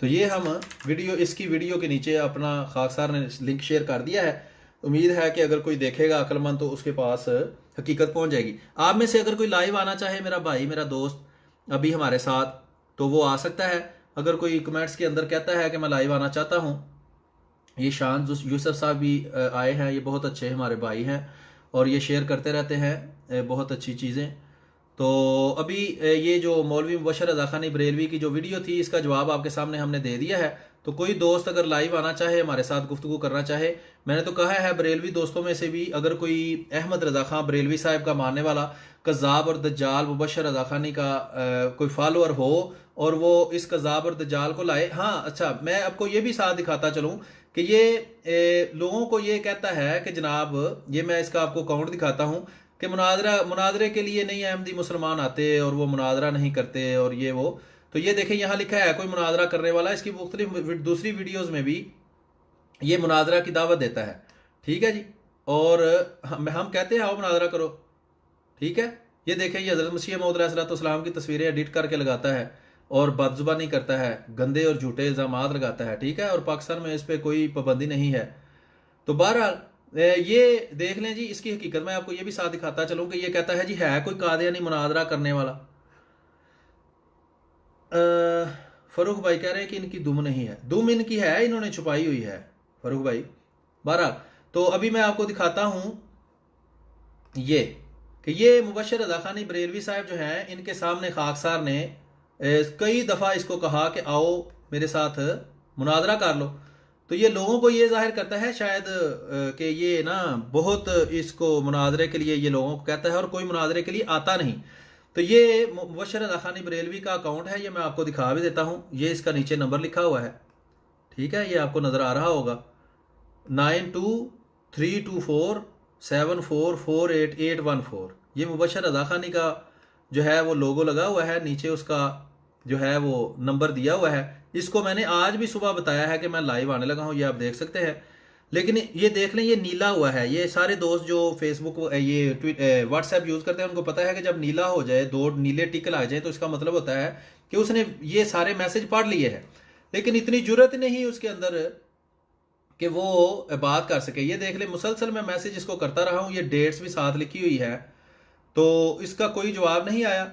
तो ये हम वीडियो, इसकी वीडियो के नीचे अपना खाकसार ने लिंक शेयर कर दिया है। उम्मीद है कि अगर कोई देखेगा अक्लमंद तो उसके पास हकीकत पहुंच जाएगी। आप में से अगर कोई लाइव आना चाहे, मेरा भाई मेरा दोस्त अभी हमारे साथ, तो वो आ सकता है। अगर कोई कमेंट्स के अंदर कहता है कि मैं लाइव आना चाहता हूँ, ये शान यूसुफ साहब भी आए हैं, ये बहुत अच्छे हमारे भाई हैं और ये शेयर करते रहते हैं बहुत अच्छी चीज़ें। तो अभी ये जो मौलवी मुबशर रज़ा ख़ानी बरेलवी की जो वीडियो थी, इसका जवाब आपके सामने हमने दे दिया है। तो कोई दोस्त अगर लाइव आना चाहे, हमारे साथ गुफ्तगू करना चाहे, मैंने तो कहा है बरेलवी दोस्तों में से भी अगर कोई अहमद रज़ा ख़ान बरेलवी साहब का मानने वाला, कज़ाब और दज्जाल मुबशर रज़ा ख़ानी का कोई फॉलोअर हो और वो इस कज़ाब और दज्जाल को लाए। हाँ अच्छा, मैं आपको ये भी साथ दिखाता चलूँ कि ये लोगों को ये कहता है कि जनाब, ये मैं इसका आपको अकाउंट दिखाता हूँ कि मुनाजरे के लिए नहीं अहमदी मुसलमान आते और वो मुनाजरा नहीं करते और ये वो। तो ये देखें, यहाँ लिखा है कोई मुनाजरा करने वाला, इसकी मुख्तलिफ दूसरी वीडियोज़ में भी ये मुनाजरा की दावत देता है। ठीक है जी, और हम कहते हैं आओ मुनाजरा करो। ठीक है, ये देखें, ये हज़रत मसीह मौऊद अलैहिस्सलाम की तस्वीरें एडिट करके लगाता है और बदजुबानी करता है, गंदे और झूठे इल्ज़ामात लगाता है। ठीक है, और पाकिस्तान में इस पर कोई पाबंदी नहीं है। तो बहरहाल ये देख लें जी, इसकी हकीकत मैं आपको ये भी साथ दिखाता चलूँ कि ये कहता है जी है कोई कादियानी मुनाजरा करने वाला। फरूख भाई कह रहे हैं कि इनकी दुम नहीं है, दुम इनकी है, इन्होंने छुपाई हुई है फरूख भाई। बहरहाल तो अभी मैं आपको दिखाता हूँ ये कि ये मुबशर रज़ा ख़ानी बरेलवी साहब जो हैं, इनके सामने खाकसार ने कई दफ़ा इसको कहा कि आओ मेरे साथ मुनाजरा कर लो। तो ये लोगों को ये जाहिर करता है शायद कि ये ना बहुत इसको मुनाजरे के लिए ये लोगों को कहता है और कोई मुनाजरे के लिए आता नहीं। तो ये मुबशर रज़ा ख़ानी बरेलवी का अकाउंट है, ये मैं आपको दिखा भी देता हूँ। ये इसका नीचे नंबर लिखा हुआ है, ठीक है, ये आपको नज़र आ रहा होगा 923247448814। ये मुबशर रज़ा ख़ानी का जो है वो लोगो लगा हुआ है, नीचे उसका जो है वो नंबर दिया हुआ है। इसको मैंने आज भी सुबह बताया है कि मैं लाइव आने लगा हूँ, ये आप देख सकते हैं। लेकिन ये देख लें, ये नीला हुआ है। ये सारे दोस्त जो फेसबुक ये व्हाट्सएप यूज़ करते हैं उनको पता है कि जब नीला हो जाए, दो नीले टिक आ जाए, तो इसका मतलब होता है कि उसने ये सारे मैसेज पढ़ लिए हैं। लेकिन इतनी जरूरत नहीं उसके अंदर कि वो बात कर सके। ये देख ले, मुसलसल मैं मैसेज इसको करता रहा हूँ, ये डेट्स भी साथ लिखी हुई है, तो इसका कोई जवाब नहीं आया।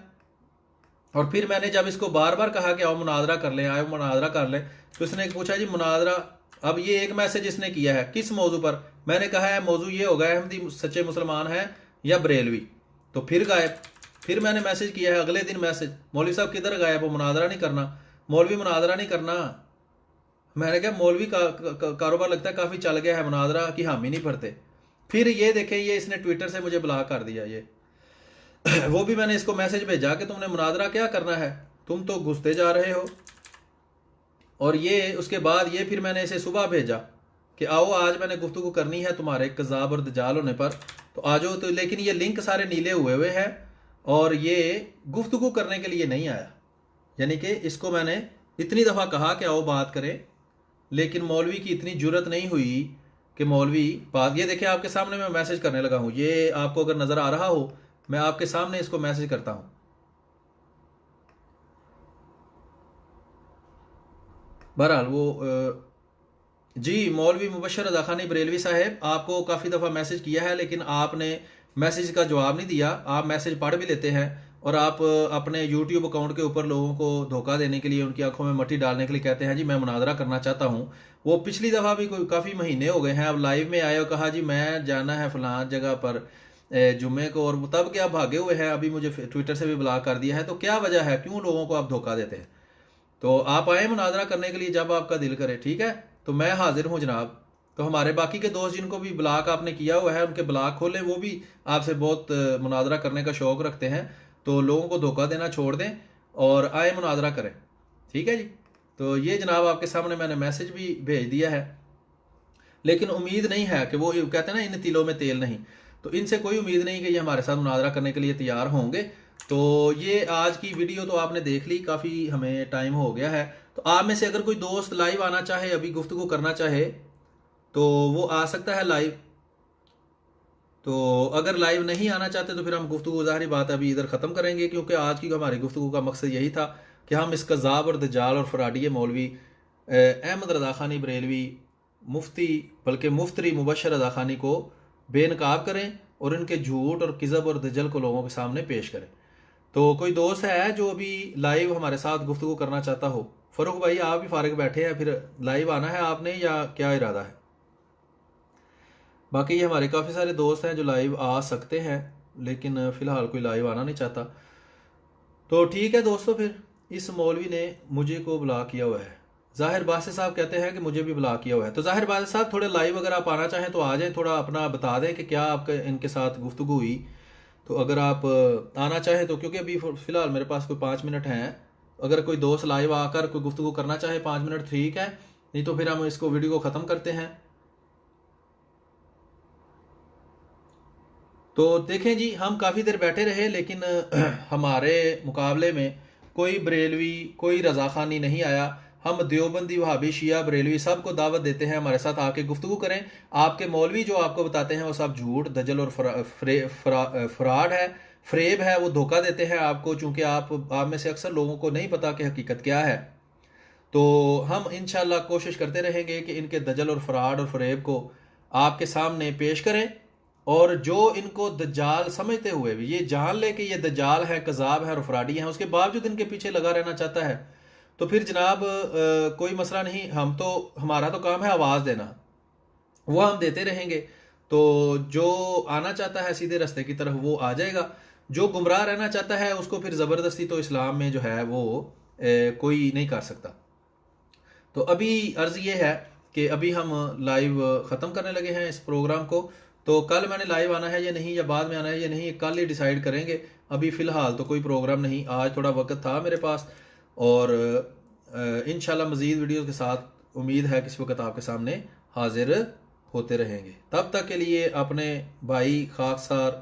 और फिर मैंने जब इसको बार बार कहा कि आओ मुनाजरा कर लें, आओ मुनाजरा कर लें, तो इसने पूछा जी मुनाजरा। अब ये एक मैसेज इसने किया है, किस मौजू पर? मैंने कहा है मौजू ये होगा अहमदी सच्चे मुसलमान हैं या बरेलवी। तो फिर गायब। फिर मैंने मैसेज किया है अगले दिन मैसेज, मौलवी साहब किधर गायब हो, मुनाजरा नहीं करना, मौलवी मुनाजरा नहीं करना। मैंने कहा मौलवी का कारोबार लगता है काफ़ी चल गया है, मुनाजरा की हामी नहीं भरते। फिर ये देखें, ये इसने ट्विटर से मुझे ब्लॉक कर दिया। ये वो भी मैंने इसको मैसेज भेजा कि तुमने मुनाजरा क्या करना है, तुम तो घुसते जा रहे हो। और ये उसके बाद ये फिर मैंने इसे सुबह भेजा कि आओ आज मैंने गुफ्तगू करनी है तुम्हारे कज़ाब और दजाल होने पर, तो आ जाओ। तो लेकिन ये लिंक सारे नीले हुए हैं और ये गुफ्तगू करने के लिए नहीं आया। यानी कि इसको मैंने इतनी दफ़ा कहा कि आओ बात करें, लेकिन मौलवी की इतनी जुर्रत नहीं हुई कि मौलवी बात। ये देखिए आपके सामने मैं मैसेज करने लगा हूँ, ये आपको अगर नज़र आ रहा हो, मैं आपके सामने इसको मैसेज करता हूँ। बहरहाल वो जी मौलवी मुबशर रज़ा ख़ानी बरेलवी साहब, आपको काफ़ी दफ़ा मैसेज किया है लेकिन आपने मैसेज का जवाब नहीं दिया। आप मैसेज पढ़ भी लेते हैं और आप अपने यूट्यूब अकाउंट के ऊपर लोगों को धोखा देने के लिए, उनकी आंखों में मट्टी डालने के लिए कहते हैं जी मैं मुनाजरा करना चाहता हूँ। वो पिछली दफ़ा भी कोई काफ़ी महीने हो गए हैं, अब लाइव में आए और कहा जी मैं जाना है फलां जगह पर जुम्मे को, और तब क्या भागे हुए हैं, अभी मुझे ट्विटर से भी ब्लॉक कर दिया है। तो क्या वजह है, क्यों लोगों को आप धोखा देते हैं? तो आप आए मुनाजरा करने के लिए जब आपका दिल करे, ठीक है, तो मैं हाजिर हूँ जनाब। तो हमारे बाकी के दोस्त जिनको भी ब्लॉक आपने किया हुआ है उनके ब्लॉक खोलें, वो भी आपसे बहुत मुनाजरा करने का शौक़ रखते हैं। तो लोगों को धोखा देना छोड़ दें और आए मुनाजरा करें, ठीक है जी। तो ये जनाब आपके सामने मैंने मैसेज भी भेज दिया है, लेकिन उम्मीद नहीं है कि वो कहते हैं ना इन तिलों में तेल नहीं, तो इनसे कोई उम्मीद नहीं कि ये हमारे साथ मुनाजरा करने के लिए तैयार होंगे। तो ये आज की वीडियो तो आपने देख ली, काफ़ी हमें टाइम हो गया है। तो आप में से अगर कोई दोस्त लाइव आना चाहे, अभी गुफ्तगू करना चाहे, तो वो आ सकता है लाइव। तो अगर लाइव नहीं आना चाहते तो फिर हम गुफ्तगू ज़ाहिर बात अभी इधर ख़त्म करेंगे, क्योंकि आज की हमारी गुफ्तगू का मकसद यही था कि हम इस कज़ाब और दजाल और फराडिये मौलवी अहमद रज़ा ख़ानी बरेलवी मुफ्ती बल्कि मुफ्ती मुबशर रज़ा ख़ानी को बेनकाब करें और इनके झूठ और किज़ब और दजल को लोगों के सामने पेश करें। तो कोई दोस्त है जो अभी लाइव हमारे साथ गुफ्तगू करना चाहता हो? फ़ारूक भाई आप भी फारिग बैठे हैं, फिर लाइव आना है आपने या क्या इरादा है? बाकी ये हमारे काफ़ी सारे दोस्त हैं जो लाइव आ सकते हैं, लेकिन फ़िलहाल कोई लाइव आना नहीं चाहता। तो ठीक है दोस्तों, फिर इस मौलवी ने मुझे को ब्लॉक किया हुआ है। ज़ाहिर बासित साहब कहते हैं कि मुझे भी ब्लॉक किया हुआ है। तो ज़ाहिर बासित साहब थोड़े लाइव अगर आप आना चाहें तो आ जाएं, थोड़ा अपना बता दें कि क्या आपके इनके साथ गुफ्तगू हुई। तो अगर आप आना चाहें तो, क्योंकि अभी फ़िलहाल मेरे पास कोई 5 मिनट हैं, अगर कोई दोस्त लाइव आकर कोई गुफ्तगू करना चाहे 5 मिनट ठीक है, नहीं तो फिर हम इसको वीडियो को ख़त्म करते हैं। तो देखें जी, हम काफ़ी देर बैठे रहे, लेकिन हमारे मुकाबले में कोई बरेलवी कोई रज़ा ख़ानी नहीं आया। हम देवबंदी वहाबी शिया बरेलवी सबको दावत देते हैं हमारे साथ आके गुफ्तगू करें। आपके मौलवी जो आपको बताते हैं वो सब झूठ दजल और फ्रॉड है, फ्रेब है, वो धोखा देते हैं आपको, चूंकि आप में से अक्सर लोगों को नहीं पता कि हकीकत क्या है। तो हम इंशाल्लाह कोशिश करते रहेंगे कि इनके दजल और फ्रॉड और फरेब को आपके सामने पेश करें, और जो इनको दज्जाल समझते हुए भी ये जान ले कि ये दज्जाल है, कज़ाब है और फ्राडी हैं, उसके बावजूद इनके पीछे लगा रहना चाहता है, तो फिर जनाब कोई मसला नहीं। हमारा तो काम है आवाज़ देना, वो हम देते रहेंगे। तो जो आना चाहता है सीधे रास्ते की तरफ वो आ जाएगा, जो गुमराह रहना चाहता है उसको फिर ज़बरदस्ती तो इस्लाम में जो है वो कोई नहीं कर सकता। तो अभी अर्ज़ ये है कि अभी हम लाइव ख़त्म करने लगे हैं इस प्रोग्राम को। तो कल मैंने लाइव आना है या नहीं, या बाद में आना है या नहीं, कल ही डिसाइड करेंगे। अभी फ़िलहाल तो कोई प्रोग्राम नहीं, आज थोड़ा वक्त था मेरे पास, और इंशाल्लाह मज़ीद वीडियोज़ के साथ उम्मीद है किसी वक्त आपके सामने हाजिर होते रहेंगे। तब तक के लिए अपने भाई खाकसार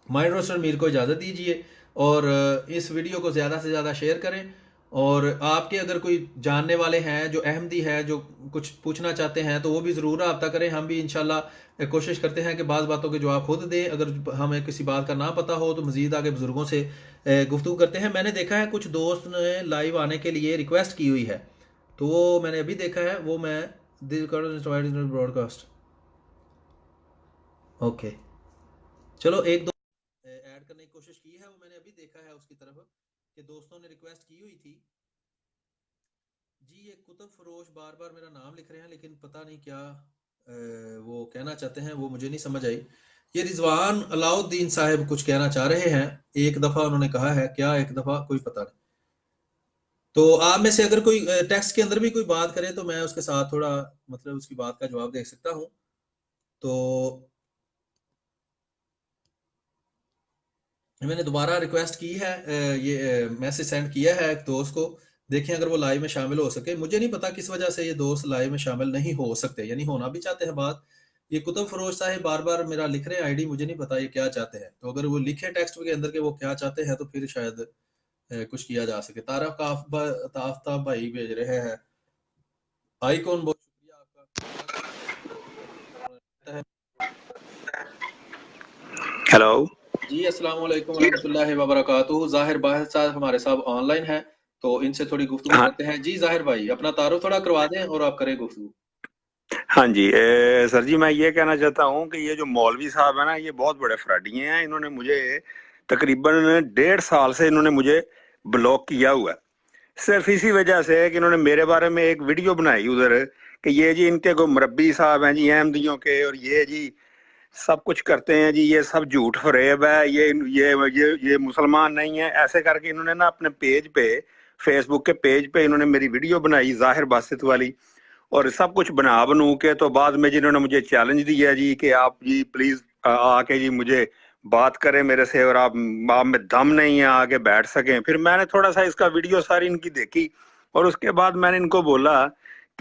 माइंड रोस्टर मीर को इजाज़त दीजिए, और इस वीडियो को ज़्यादा से ज़्यादा शेयर करें। और आपके अगर कोई जानने वाले हैं जो अहमदी है, जो कुछ पूछना चाहते हैं, तो वो भी ज़रूर रब्ता करें। हम भी इंशाल्लाह कोशिश करते हैं कि बाज़ बातों के जवाब खुद दें। अगर हमें किसी बात का ना पता हो तो मज़ीद आगे बुज़ुर्गों से गुफ्तगू करते हैं। मैंने देखा है कुछ दोस्त ने लाइव आने के लिए रिक्वेस्ट की हुई है, तो वो मैंने अभी देखा है, वो मैं ब्रॉडकास्ट ओके, चलो एक दो ऐड करने की कोशिश की है, वो मैंने अभी देखा है उसकी तरफ कि दोस्तों ने रिक्वेस्ट की हुई थी जी। ये कुतुब फरोश बार बार मेरा नाम लिख रहे हैं, लेकिन पता नहीं क्या वो कहना चाहते हैं, वो मुझे नहीं समझ आई। ये रिजवान अलाउद्दीन साहब कुछ कहना चाह रहे हैं, एक दफा उन्होंने कहा है, क्या एक दफा कोई पता नहीं। तो आप में से अगर कोई टेक्स्ट के अंदर भी कोई बात करे तो मैं उसके साथ थोड़ा मतलब उसकी बात का जवाब दे सकता हूँ। तो मैंने दोबारा रिक्वेस्ट की है, ये मैसेज सेंड किया है एक दोस्त को, देखें अगर वो लाइव में शामिल हो सके। मुझे नहीं पता किस वजह से ये दोस्त लाइव में शामिल नहीं हो सकते, यानी होना भी चाहते हैं बात। ये कुतुब फरोज साहब बार बार मेरा लिख रहे हैं आईडी, मुझे नहीं पता ये क्या चाहते हैं। तो अगर वो लिखे टेक्स्ट के अंदर के वो क्या चाहते हैं तो फिर शायद कुछ किया जा सके। ताफ्ताब भाई भेज रहे हैं आईकॉन, बहुत शुक्रिया आपका। हेलो जी अस्सलाम वालेकुम रहमतुल्लाहि व बरकातुहू। जाहिर बाहिर साहब हमारे साथ ऑनलाइन है, तो इनसे थोड़ी गुफ्तगू हाँ करते हैं। जी जाहिर भाई अपना तारुफ थोड़ा करवा दें और आप करें गुफ्तगू। हाँ जी सर जी, मैं ये कहना चाहता हूँ कि ये जो मौलवी साहब है ना, ये बहुत बड़े फ्रॉडी हैं। इन्होंने मुझे तकरीबन 1.5 साल से इन्होंने मुझे ब्लॉक किया हुआ है, सिर्फ इसी वजह से कि इन्होंने मेरे बारे में एक वीडियो बनाई उधर कि ये जी इनके को मुरब्बी साहब हैं जी अहमदियों के, और ये जी सब कुछ करते हैं जी, ये सब झूठ फरेब है, ये मुसलमान नहीं है। ऐसे करके इन्होंने ना अपने पेज पे, फेसबुक के पेज पे इन्होंने मेरी वीडियो बनाई जाहिर बासित वाली, और सब कुछ बना बनू के तो बाद में जिन्होंने मुझे चैलेंज दिया जी कि आप जी प्लीज आके जी मुझे बात करें मेरे से, और आप में दम नहीं है आगे बैठ सकें। फिर मैंने थोड़ा सा इसका वीडियो सारी इनकी देखी, और उसके बाद मैंने इनको बोला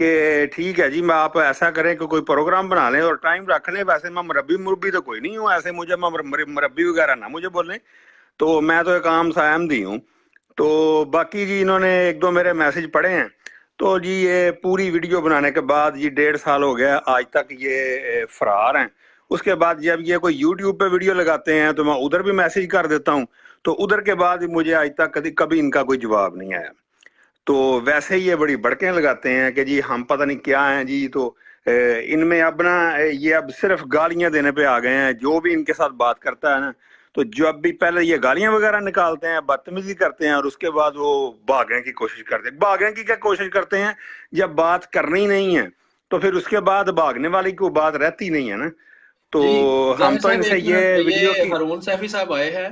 कि ठीक है जी, मैं आप ऐसा करें कि कोई प्रोग्राम बना लें और टाइम रख लें। वैसे मैं मुरब्बी तो कोई नहीं हूँ, ऐसे मुझे मुरब्बी वगैरह ना मुझे बोलें, तो मैं तो एक आम सा अहमदी हूँ। तो बाकी जी इन्होंने एक दो मेरे मैसेज पढ़े हैं, तो जी ये पूरी वीडियो बनाने के बाद जी 1.5 साल हो गया आज तक ये फरार हैं। उसके बाद जब ये कोई यूट्यूब पे वीडियो लगाते हैं तो मैं उधर भी मैसेज कर देता हूँ, तो उधर के बाद मुझे आज तक कभी इनका कोई जवाब नहीं आया। तो वैसे ही ये बड़ी बड़कें लगाते हैं कि जी हम पता नहीं क्या हैं जी। तो इनमें अब ना ये अब सिर्फ गालियां देने पे आ गए हैं। जो भी इनके साथ बात करता है ना, तो जब भी पहले ये गालियां वगैरह निकालते हैं, बदतमीजी करते हैं, और उसके बाद वो भागने की कोशिश करते हैं। भागने की क्या कोशिश करते हैं? जब बात करनी नहीं है तो फिर उसके बाद भागने वाली कोई बात रहती नहीं है ना। तो जी हम जाहिर तो साहब, इनसे एक ये मिनट, वीडियो ये की। हारून सैफी साहब आए हैं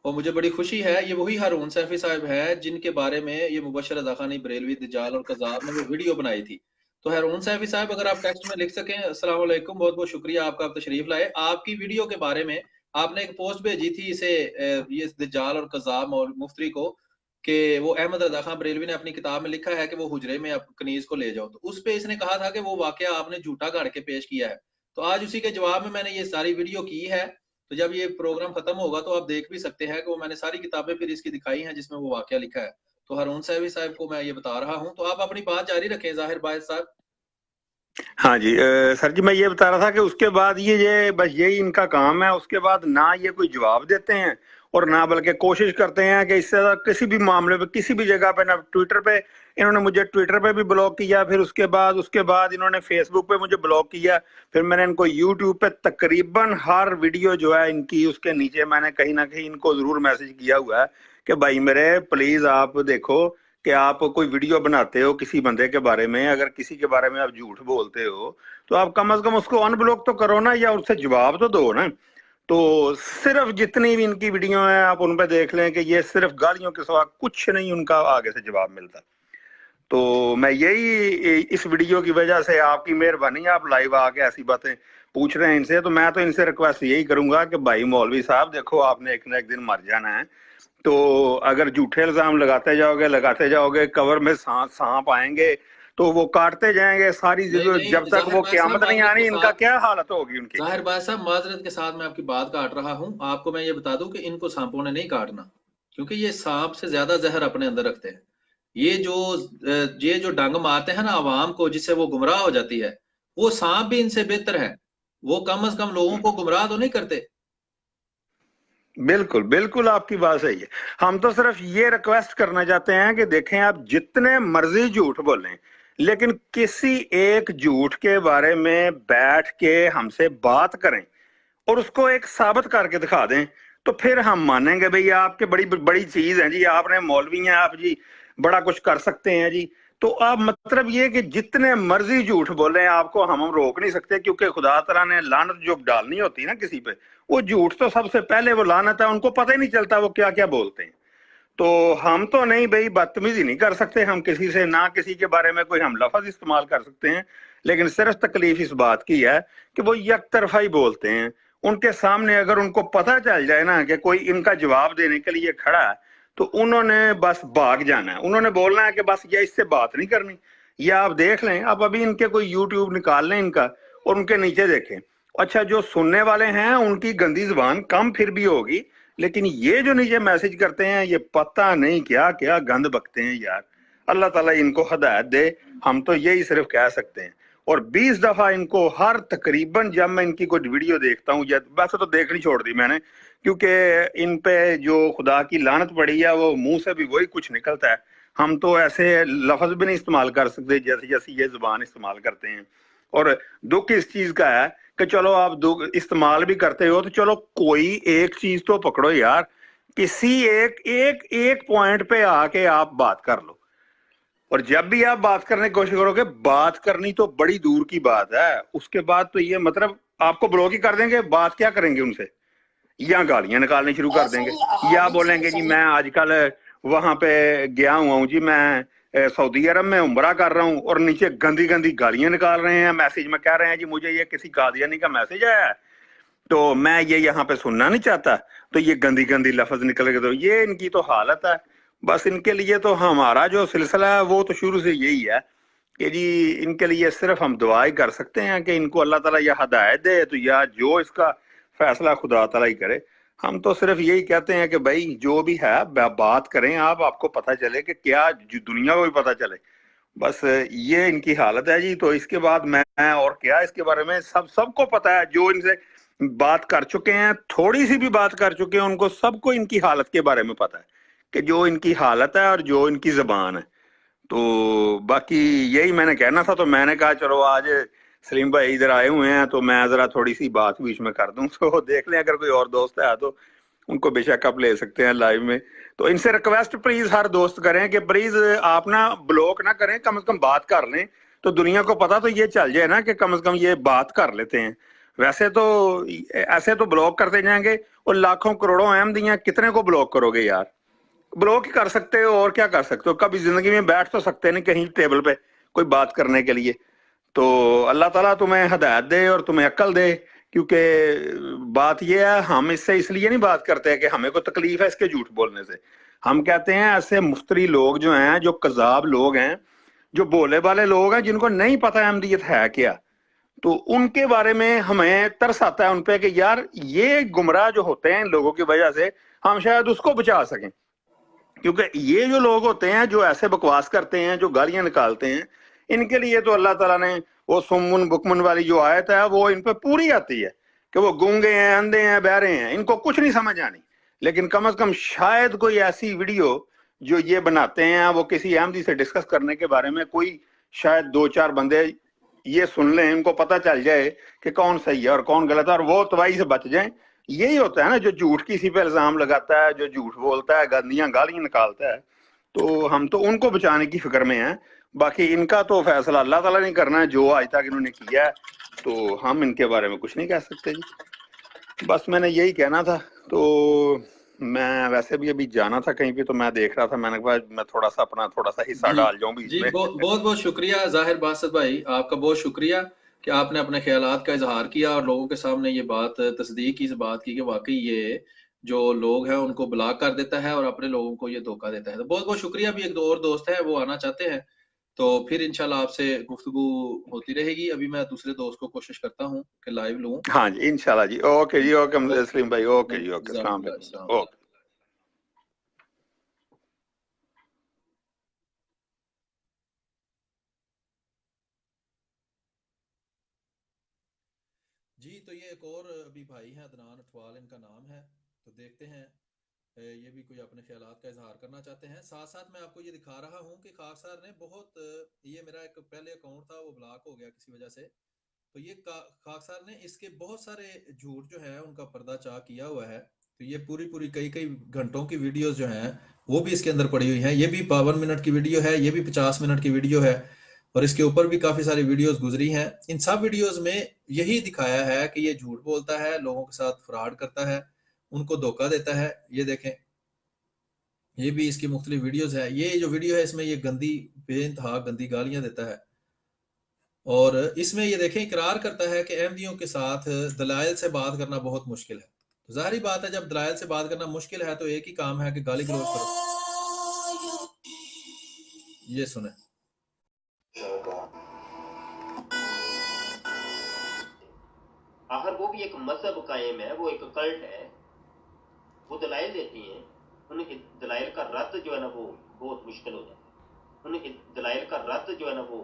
और मुझे बड़ी खुशी है। ये वही हारून सैफी साहब है जिनके बारे में ये मुबशर रज़ा ख़ानी बरेलवी दज्जाल और कज़्ज़ाब ने वो वीडियो बनाई थी। तो हारून सैफी साहब, अगर आप टेक्स्ट में लिख सकें, अस्सलाम वालेकुम, बहुत बहुत शुक्रिया आपका, आप तशरीफ लाए। आपकी वीडियो के बारे में आपने एक पोस्ट भेजी थी इसे ये दज्जाल और कज़्ज़ाब और मुफ्ती को, कि वो अहमद रज़ा ख़ान बरेलवी ने अपनी किताब में लिखा है कि वो हुजरे में आप कनीज को ले जाओ। तो उस पे इसने कहा था कि वो वाकया आपने झूठा गढ़ के पेश किया है। तो आज उसी के जवाब में मैंने ये सारी वीडियो की है। तो जब ये प्रोग्राम खत्म होगा तो आप देख भी सकते हैं कि वो मैंने सारी किताबें फिर इसकी दिखाई हैं जिसमें वो वाकया लिखा है। तो हारून सैफी साहब को मैं ये बता रहा हूँ, तो आप अपनी बात जारी रखें ज़ाहिर बायस साहब। हाँ जी, सर जी, मैं ये बता रहा था कि उसके बाद ये बस यही इनका काम है। उसके बाद ना ये कोई जवाब देते हैं और ना बल्कि कोशिश करते हैं कि इससे किसी भी मामले पे, किसी भी जगह पे, ना ट्विटर पे, इन्होंने मुझे ट्विटर पे भी ब्लॉक किया, फिर उसके बाद इन्होंने फेसबुक पे मुझे ब्लॉक किया, फिर मैंने इनको यूट्यूब पे तकरीबन हर वीडियो जो है इनकी, उसके नीचे मैंने कहीं ना कहीं इनको जरूर मैसेज किया हुआ है कि भाई मेरे प्लीज आप देखो कि आप कोई वीडियो बनाते हो किसी बंदे के बारे में, अगर किसी के बारे में आप झूठ बोलते हो तो आप कम से कम उसको अनब्लॉक तो करो ना, या उससे जवाब तो दो ना। तो सिर्फ जितनी भी इनकी वीडियो है आप उन पे देख लें कि ये सिर्फ गालियों के सिवा कुछ नहीं उनका आगे से जवाब मिलता। तो मैं यही इस वीडियो की वजह से, आपकी मेहरबानी, आप लाइव आके ऐसी बातें पूछ रहे हैं इनसे, तो मैं तो इनसे रिक्वेस्ट यही करूंगा कि भाई मौलवी साहब देखो, आपने एक ना एक दिन मर जाना है। तो अगर झूठे इल्जाम लगाते जाओगे, कवर में सांप आएंगे तो वो काटते जाएंगे सारी नहीं जिंदगी, जब नहीं, तक जाहिर वो बात साहब क्यामत नहीं माजरत आनी, के इनका साथ, क्या हालत होगी उनकी। जाहिर बात साहब माजरत के साथ मैं आपकी बात काट रहा हूँ। आपको मैं ये बता दूं कि इनको सांपों ने नहीं काटना, क्योंकि ये सांप से ज्यादा जहर अपने अंदर रखते हैं। ये जो डंग मारते हैं ना आवाम को, जिससे वो गुमराह हो जाती है, वो सांप भी इनसे बेहतर है। वो कम से कम लोगों को गुमराह तो नहीं करते। बिल्कुल बिल्कुल, आपकी बात सही है। हम तो सिर्फ ये रिक्वेस्ट करना चाहते हैं कि देखें, आप जितने मर्जी झूठ बोलें, लेकिन किसी एक झूठ के बारे में बैठ के हमसे बात करें और उसको एक साबित करके दिखा दें, तो फिर हम मानेंगे भाई आपके बड़ी बड़ी चीज है जी, आपने मौलवी हैं आप जी, बड़ा कुछ कर सकते हैं जी। तो आप मतलब ये कि जितने मर्जी झूठ बोले, आपको हम रोक नहीं सकते, क्योंकि खुदा तआला ने लानत जो डालनी होती है ना किसी पे, वो झूठ तो सबसे पहले वो लानत है, उनको पता ही नहीं चलता वो क्या क्या बोलते हैं। तो हम तो नहीं भाई, बदतमीजी नहीं कर सकते हम किसी से, ना किसी के बारे में कोई हम लफ्ज इस्तेमाल कर सकते हैं, लेकिन सिर्फ तकलीफ इस बात की है कि वो एक तरफा ही बोलते हैं। उनके सामने अगर उनको पता चल जाए ना कि कोई इनका जवाब देने के लिए खड़ा है, तो उन्होंने बस भाग जाना है। उन्होंने बोलना है कि बस ये इससे बात नहीं करनी। या आप देख लें, आप अभी इनके कोई यूट्यूब निकाल लें इनका और उनके नीचे देखें। अच्छा, जो सुनने वाले हैं उनकी गंदी जुबान कम फिर भी होगी, लेकिन ये जो नीचे मैसेज करते हैं, ये पता नहीं क्या क्या गंद बकते हैं यार। अल्लाह ताला इनको हिदायत दे, हम तो यही सिर्फ कह सकते हैं। और 20 दफा इनको हर तकरीबन जब मैं इनकी कोई वीडियो देखता हूँ, या वैसे तो देखनी छोड़ दी मैंने, क्योंकि इन पे जो खुदा की लानत पड़ी है वो मुंह से भी वही कुछ निकलता है। हम तो ऐसे लफ्ज भी नहीं इस्तेमाल कर सकते जैसे जैसे ये जुबान इस्तेमाल करते हैं। और दुख इस चीज का है कि चलो आप दुख इस्तेमाल भी करते हो, तो चलो कोई एक चीज तो पकड़ो यार, किसी एक एक एक पॉइंट पे आके आप बात कर लो। और जब भी आप बात करने की कोशिश करोगे, बात करनी तो बड़ी दूर की बात है, उसके बाद तो ये मतलब आपको ब्लॉक ही कर देंगे। बात क्या करेंगे उनसे? या गालियां निकालनी शुरू कर देंगे, या बोलेंगे जी मैं आजकल वहां पे गया हुआ हूँ जी, मैं सऊदी अरब में उम्रा कर रहा हूँ, और नीचे गंदी गंदी गालियां निकाल रहे हैं, मैसेज में कह रहे हैं जी मुझे ये किसी कादियानी का मैसेज आया है, तो मैं ये यहाँ पे सुनना नहीं चाहता, तो ये गंदी गंदी लफ्ज निकल गए। तो ये इनकी तो हालत है। बस इनके लिए तो हमारा जो सिलसिला है वो तो शुरू से यही है कि जी इनके लिए सिर्फ हम दुआ ही कर सकते हैं कि इनको अल्लाह ताला या हिदायत दे, तो या जो इसका फैसला खुदा ताला ही करे। हम तो सिर्फ यही कहते हैं कि भाई जो भी है बात करें आप, आपको पता चले कि क्या, दुनिया को भी पता चले। बस ये इनकी हालत है जी। तो इसके बाद मैं और क्या इसके बारे में सबको पता है, जो इनसे बात कर चुके हैं, थोड़ी सी भी बात कर चुके हैं, उनको सबको इनकी हालत के बारे में पता है कि जो इनकी हालत है और जो इनकी जबान है। तो बाकी यही मैंने कहना था, तो मैंने कहा चलो आज सलीम भाई इधर आए हुए हैं तो मैं जरा थोड़ी सी बात बीच में कर दूं, तो देख लें अगर कोई और दोस्त है तो उनको बेशक आप ले सकते हैं लाइव में। तो इनसे रिक्वेस्ट प्लीज हर दोस्त करें कि प्लीज आप ना ब्लॉक ना करें, कम से कम बात कर लें, तो दुनिया को पता तो ये चल जाए ना कि कम से कम ये बात कर लेते हैं। वैसे तो ऐसे तो ब्लॉक करते जाएंगे, और लाखों करोड़ों अहमदियां कितने को ब्लॉक करोगे यार, ब्लॉक ही कर सकते हो और क्या कर सकते हो, कभी जिंदगी में बैठ तो सकते नहीं कहीं टेबल पे कोई बात करने के लिए। तो अल्लाह ताला तुम्हें हिदायत दे और तुम्हें अक्ल दे, क्योंकि बात यह है हम इससे इसलिए नहीं बात करते हैं कि हमें कोई तकलीफ है इसके झूठ बोलने से। हम कहते हैं ऐसे मुफ्तरी लोग जो हैं, जो कजाब लोग हैं, जो बोले वाले लोग हैं, जिनको नहीं पता अहमदियत है क्या, तो उनके बारे में हमें तरस आता है उन पे कि यार ये गुमराह जो होते हैं इन लोगों की वजह से हम शायद उसको बचा सकें। क्योंकि ये जो लोग होते हैं जो ऐसे बकवास करते हैं, जो गालियां निकालते हैं, इनके लिए तो अल्लाह ताला ने वो सुम्मुन बुकमुन वाली जो आयत है वो इन पे पूरी आती है कि वो गूंगे हैं, अंधे हैं, बहरे हैं, इनको कुछ नहीं समझ आनी। लेकिन कम से कम शायद कोई ऐसी वीडियो जो ये बनाते हैं वो किसी अहमदी से डिस्कस करने के बारे में कोई शायद 2-4 बंदे ये सुन लें, इनको पता चल जाए कि कौन सही है और कौन गलत है, और वो तबाही से बच जाएं। यही होता है ना, जो झूठ किसी पे इल्जाम लगाता है, जो झूठ बोलता है, गंदियां गालियां निकालता है, तो हम तो उनको बचाने की फिक्र में हैं। बाकी इनका तो फैसला अल्लाह ताला ने करना है, जो आज तक इन्होंने किया है, तो हम इनके बारे में कुछ नहीं कह सकते जी। बस मैंने यही कहना था। तो मैं वैसे भी अभी जाना था कहीं पे, तो मैं देख रहा था, मैंने कहा मैं थोड़ा सा अपना थोड़ा सा हिस्सा जी डाल जाऊं बीच जी, में। बहुत बहुत शुक्रिया जाहिर बासत भाई, आपका बहुत शुक्रिया कि आपने अपने ख्यालात का इजहार किया और लोगों के सामने ये बात तस्दीक की, इस बात की कि वाकई ये जो लोग हैं उनको ब्लॉक कर देता है और अपने लोगों को ये धोखा देता है। तो बहुत बहुत शुक्रिया। अभी एक दो और दोस्त हैं वो आना चाहते हैं, तो फिर इंशाल्लाह आपसे गुफ्तगू होती रहेगी। अभी मैं दूसरे दोस्त को कोशिश करता हूँ कि लाइव लूँ। हाँ जी इंशाल्लाह जी, ओके जी, ओके सलीम भाई, ओके जी, ओके, अस्सलाम वालेकुम, ओके। जी, तो ये एक और अभी भाई हैं, अदनान अठवाल इनका नाम है, तो देखते हैं ये भी कोई अपने ख्यालात का इजहार करना चाहते हैं। साथ साथ मैं आपको ये दिखा रहा हूँ कि खाक सर ने बहुत ये मेरा एक पहले अकाउंट था वो ब्लॉक हो गया किसी वजह से, तो ये खाक सर ने इसके बहुत सारे झूठ जो है उनका पर्दाचार किया हुआ है। तो ये पूरी पूरी कई कई घंटों की वीडियोस जो हैं वो भी इसके अंदर पड़ी हुई हैं। ये भी 52 मिनट की वीडियो है, ये भी 50 मिनट की वीडियो है, और इसके ऊपर भी काफी सारी वीडियोस गुजरी हैं। इन सब वीडियोस में यही दिखाया है कि ये झूठ बोलता है, लोगों के साथ फ्रॉड करता है, उनको धोखा देता है। ये देखें, ये भी इसकी मुख्तलिफ वीडियोस है। ये जो वीडियो है इसमें ये गंदी बेइंतहा गंदी गालियां देता है, और इसमें ये देखें इकरार करता है कि अहमदियों के साथ दलाइल से बात करना बहुत मुश्किल है। तो जाहिर बात है जब दलाइल से बात करना मुश्किल है तो एक ही काम है कि गाली गलौज करो। ये सुने। आखिर वो भी एक मजहब कायम है, वो एक कल्ट है, वो दलाइल देती हैं, उनके दलाइल का रद्द जो है ना वो बहुत मुश्किल हो जाता है। उनके दलाइल का रद्द जो है ना वो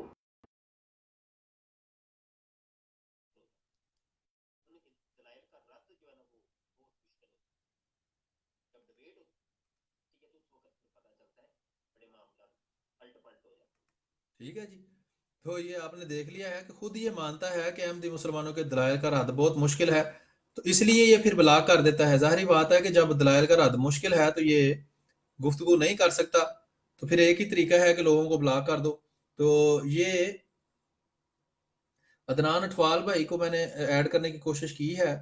जब डिबेट होती है तो उस वक्त पता चलता है, बड़े मामला पलट पलट हो जाता है। ठीक है जी, तो ये आपने देख लिया है कि खुद ये मानता है कि अहमदी मुसलमानों के दलाइल का रद्द बहुत मुश्किल है, तो इसलिए ये फिर ब्लॉक कर देता है। जाहिर बात है कि जब दलाइल का रद्द मुश्किल है तो ये गुफ्तगू नहीं कर सकता, तो फिर एक ही तरीका है कि लोगों को ब्लॉक कर दो। तो ये अदनान अठवाल भाई को मैंने ऐड करने की कोशिश की है,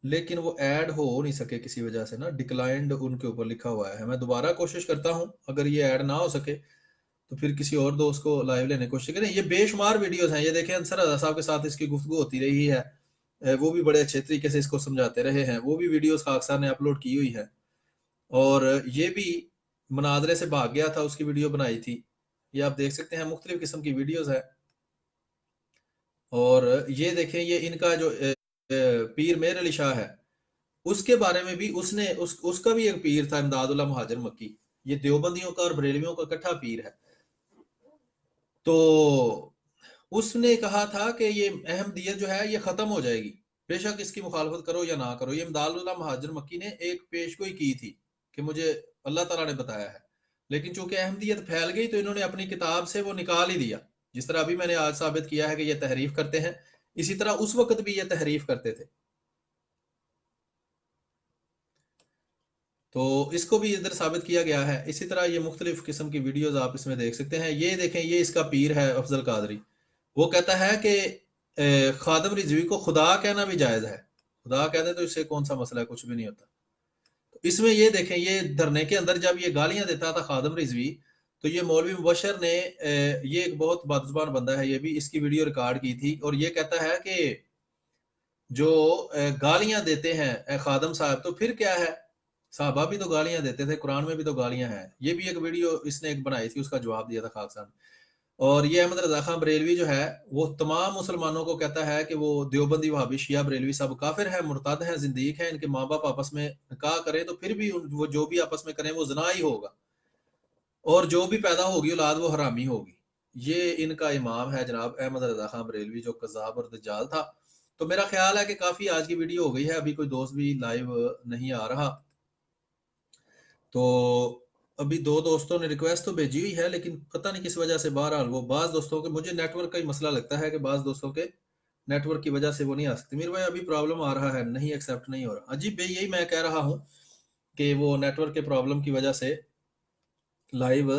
लेकिन वो ऐड हो नहीं सके किसी वजह से ना, डिक्लाइंड उनके ऊपर लिखा हुआ है। मैं दोबारा कोशिश करता हूं, अगर ये ऐड ना हो सके तो फिर किसी और दोस्त को लाइव लेने की कोशिश करें। ये बेशुमार वीडियोस हैं, ये देखें अंसर रजा साहब के साथ इसकी गुफ्तगू होती रही है, वो भी बड़े अच्छे तरीके से इसको समझाते रहे हैं, वो भी वीडियोस खाक सर ने अपलोड की हुई है। और ये भी मुनादरे से भाग गया था, उसकी वीडियो बनाई थी, ये आप देख सकते हैं, मुख्तलिफ किस्म की वीडियोस है। और ये देखें, ये इनका जो पीर मेर अली शाह है उसके बारे में भी उसने उसका भी एक पीर था इमदादुल्लाह महाजर मक्की, ये देवबंदियों का और बरेलवियों का इकट्ठा पीर है। तो उसने कहा था कि ये अहमदियत जो है ये खत्म हो जाएगी, बेशक इसकी मुखालफत करो या ना करो। ये इमदादुल्लाह महाजर मक्की ने एक पेशगोई की थी कि मुझे अल्लाह ताला ने बताया है, लेकिन चूंकि अहमदियत फैल गई तो इन्होंने अपनी किताब से वो निकाल ही दिया। जिस तरह अभी मैंने आज साबित किया है कि ये तहरीफ करते हैं, इसी तरह उस वक्त भी ये तहरीफ करते थे। तो इसको भी इधर साबित किया गया है। इसी तरह ये मुख्तलिफ किस्म की वीडियोस आप इसमें देख सकते हैं। ये देखें, ये इसका पीर है अफजल कादरी। वो कहता है कि खादम रिजवी को खुदा कहना भी जायज़ है। खुदा कहते तो इससे कौन सा मसला है, कुछ भी नहीं होता। तो इसमें ये देखें, ये धरने के अंदर जब ये गालियां देता था खादम रिजवी, तो ये मौलवी मुबशर ने, ये एक बहुत बादजुबान बंदा है, ये भी इसकी वीडियो रिकॉर्ड की थी, और ये कहता है कि जो गालियां देते हैं खादम साहब, तो फिर क्या है, साहबा भी तो गालियां देते थे, कुरान में भी तो गालियां हैं। ये भी एक वीडियो इसने एक बनाई थी, उसका जवाब दिया था खाकसान। और ये अहमद रजा खान बरेलवी जो है, वो तमाम मुसलमानों को कहता है कि वो देवबंदी वहाबी शिया बरेलवी सब काफिर है, मुर्ताद है, जिंदीक है, इनके माँ बाप आपस में निकाह करें तो फिर भी वो जो भी आपस में करें वो जना ही होगा, और जो भी पैदा होगी औलाद वो हरामी होगी। ये इनका इमाम है जनाब अहमद रजा खान बरेलवी, जो कज़ाब और दज्जाल था। तो मेरा ख्याल है कि काफी आज की वीडियो हो गई है, अभी कोई दोस्त भी लाइव नहीं आ रहा। तो अभी 2 दोस्तों ने रिक्वेस्ट तो भेजी हुई है, लेकिन पता नहीं किस वजह से, बहरहाल वो बाज़ दोस्तों के, मुझे नेटवर्क का ही मसला लगता है कि बाज़ दोस्तों के नेटवर्क की वजह से वो नहीं आ सकती। मीर भाई अभी प्रॉब्लम आ रहा है, नहीं एक्सेप्ट नहीं हो रहा। अजीब भाई यही मैं कह रहा हूँ कि वो नेटवर्क के प्रॉब्लम की वजह से लाइव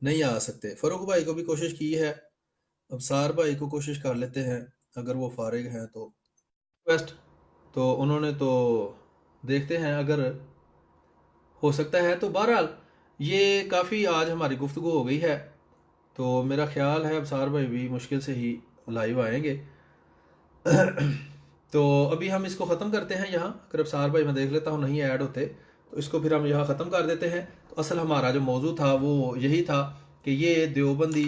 नहीं आ सकते। फरूक भाई को भी कोशिश की है, अब सार भाई को कोशिश कर लेते हैं अगर वो फारिग हैं तो। रिक्वेस्ट तो उन्होंने तो देखते हैं अगर हो सकता है तो। बहरहाल ये काफ़ी आज हमारी गुफ्तगू हो गई है, तो मेरा ख्याल है अब सार भाई भी मुश्किल से ही लाइव आएंगे। तो अभी हम इसको ख़त्म करते हैं यहाँ। अगर अब सार भाई मैं देख लेता हूँ नहीं ऐड होते, तो इसको फिर हम यहाँ ख़त्म कर देते हैं। तो असल हमारा जो मौजू था वो यही था कि ये देवबंदी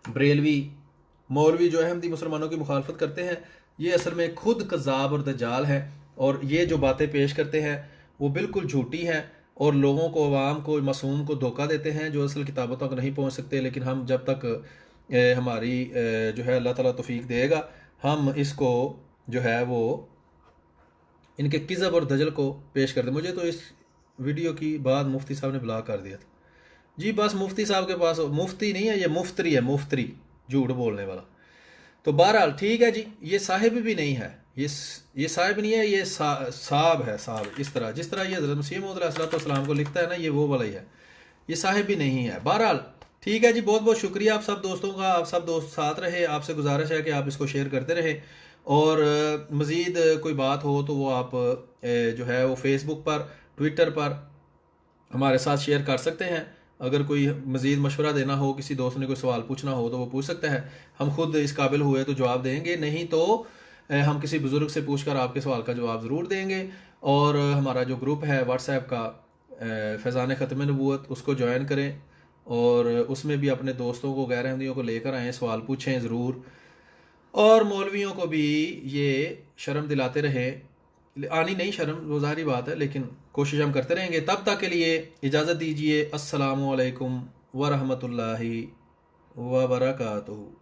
बरेलवी मौलवी जो अहमदी मुसलमानों की मुखालफत करते हैं, ये असल में खुद कज़ाब और दज्जाल हैं, और ये जो बातें पेश करते हैं वो बिल्कुल झूठी हैं, और लोगों को, अवाम को, मासूम को धोखा देते हैं, जो असल किताबों तक नहीं पहुंच सकते। लेकिन हम जब तक हमारी जो है अल्लाह ताला तौफीक देगा, हम इसको जो है वो इनके किज़ब और दजल को पेश कर दे। मुझे तो इस वीडियो की बाद मुफ्ती साहब ने ब्लॉक कर दिया था जी। बस मुफ्ती साहब के पास, मुफ्ती नहीं है ये, मुफ्तरी है, मुफ्तरी, झूठ बोलने वाला। तो बहरहाल ठीक है जी, ये साहिब भी नहीं है, ये साहिब नहीं है, ये साहब है, साहब। इस तरह जिस तरह ये हज़रत मसीह मौऊद अलैहिस्सलाम को लिखता है ना, ये वो वाला ही है, ये साहिब भी नहीं है। बहरहाल ठीक है जी, बहुत बहुत शुक्रिया आप सब दोस्तों का, आप सब दोस्त साथ रहे। आपसे गुजारिश है कि आप इसको शेयर करते रहें, और मज़ीद कोई बात हो तो वो आप जो है वो फेसबुक पर, ट्विटर पर हमारे साथ शेयर कर सकते हैं। अगर कोई मज़ीद मशवरा देना हो, किसी दोस्त ने कोई सवाल पूछना हो तो वो पूछ सकता है। हम खुद इस काबिल हुए तो जवाब देंगे, नहीं तो हम किसी बुज़ुर्ग से पूछकर आपके सवाल का जवाब ज़रूर देंगे। और हमारा जो ग्रुप है व्हाट्सएप का फैज़ान ख़त्म नबूवत, उसको ज्वाइन करें, और उसमें भी अपने दोस्तों को, गैर अहमदियों को लेकर आएँ, सवाल पूछें ज़रूर, और मौलवियों को भी ये शर्म दिलाते रहें। आनी नहीं शर्म, वो ज़ाहिरी बात है, लेकिन कोशिश हम करते रहेंगे। तब तक के लिए इजाज़त दीजिए। अस्सलामु अलैकुम व रहमतुल्लाहि व बरकातुहू।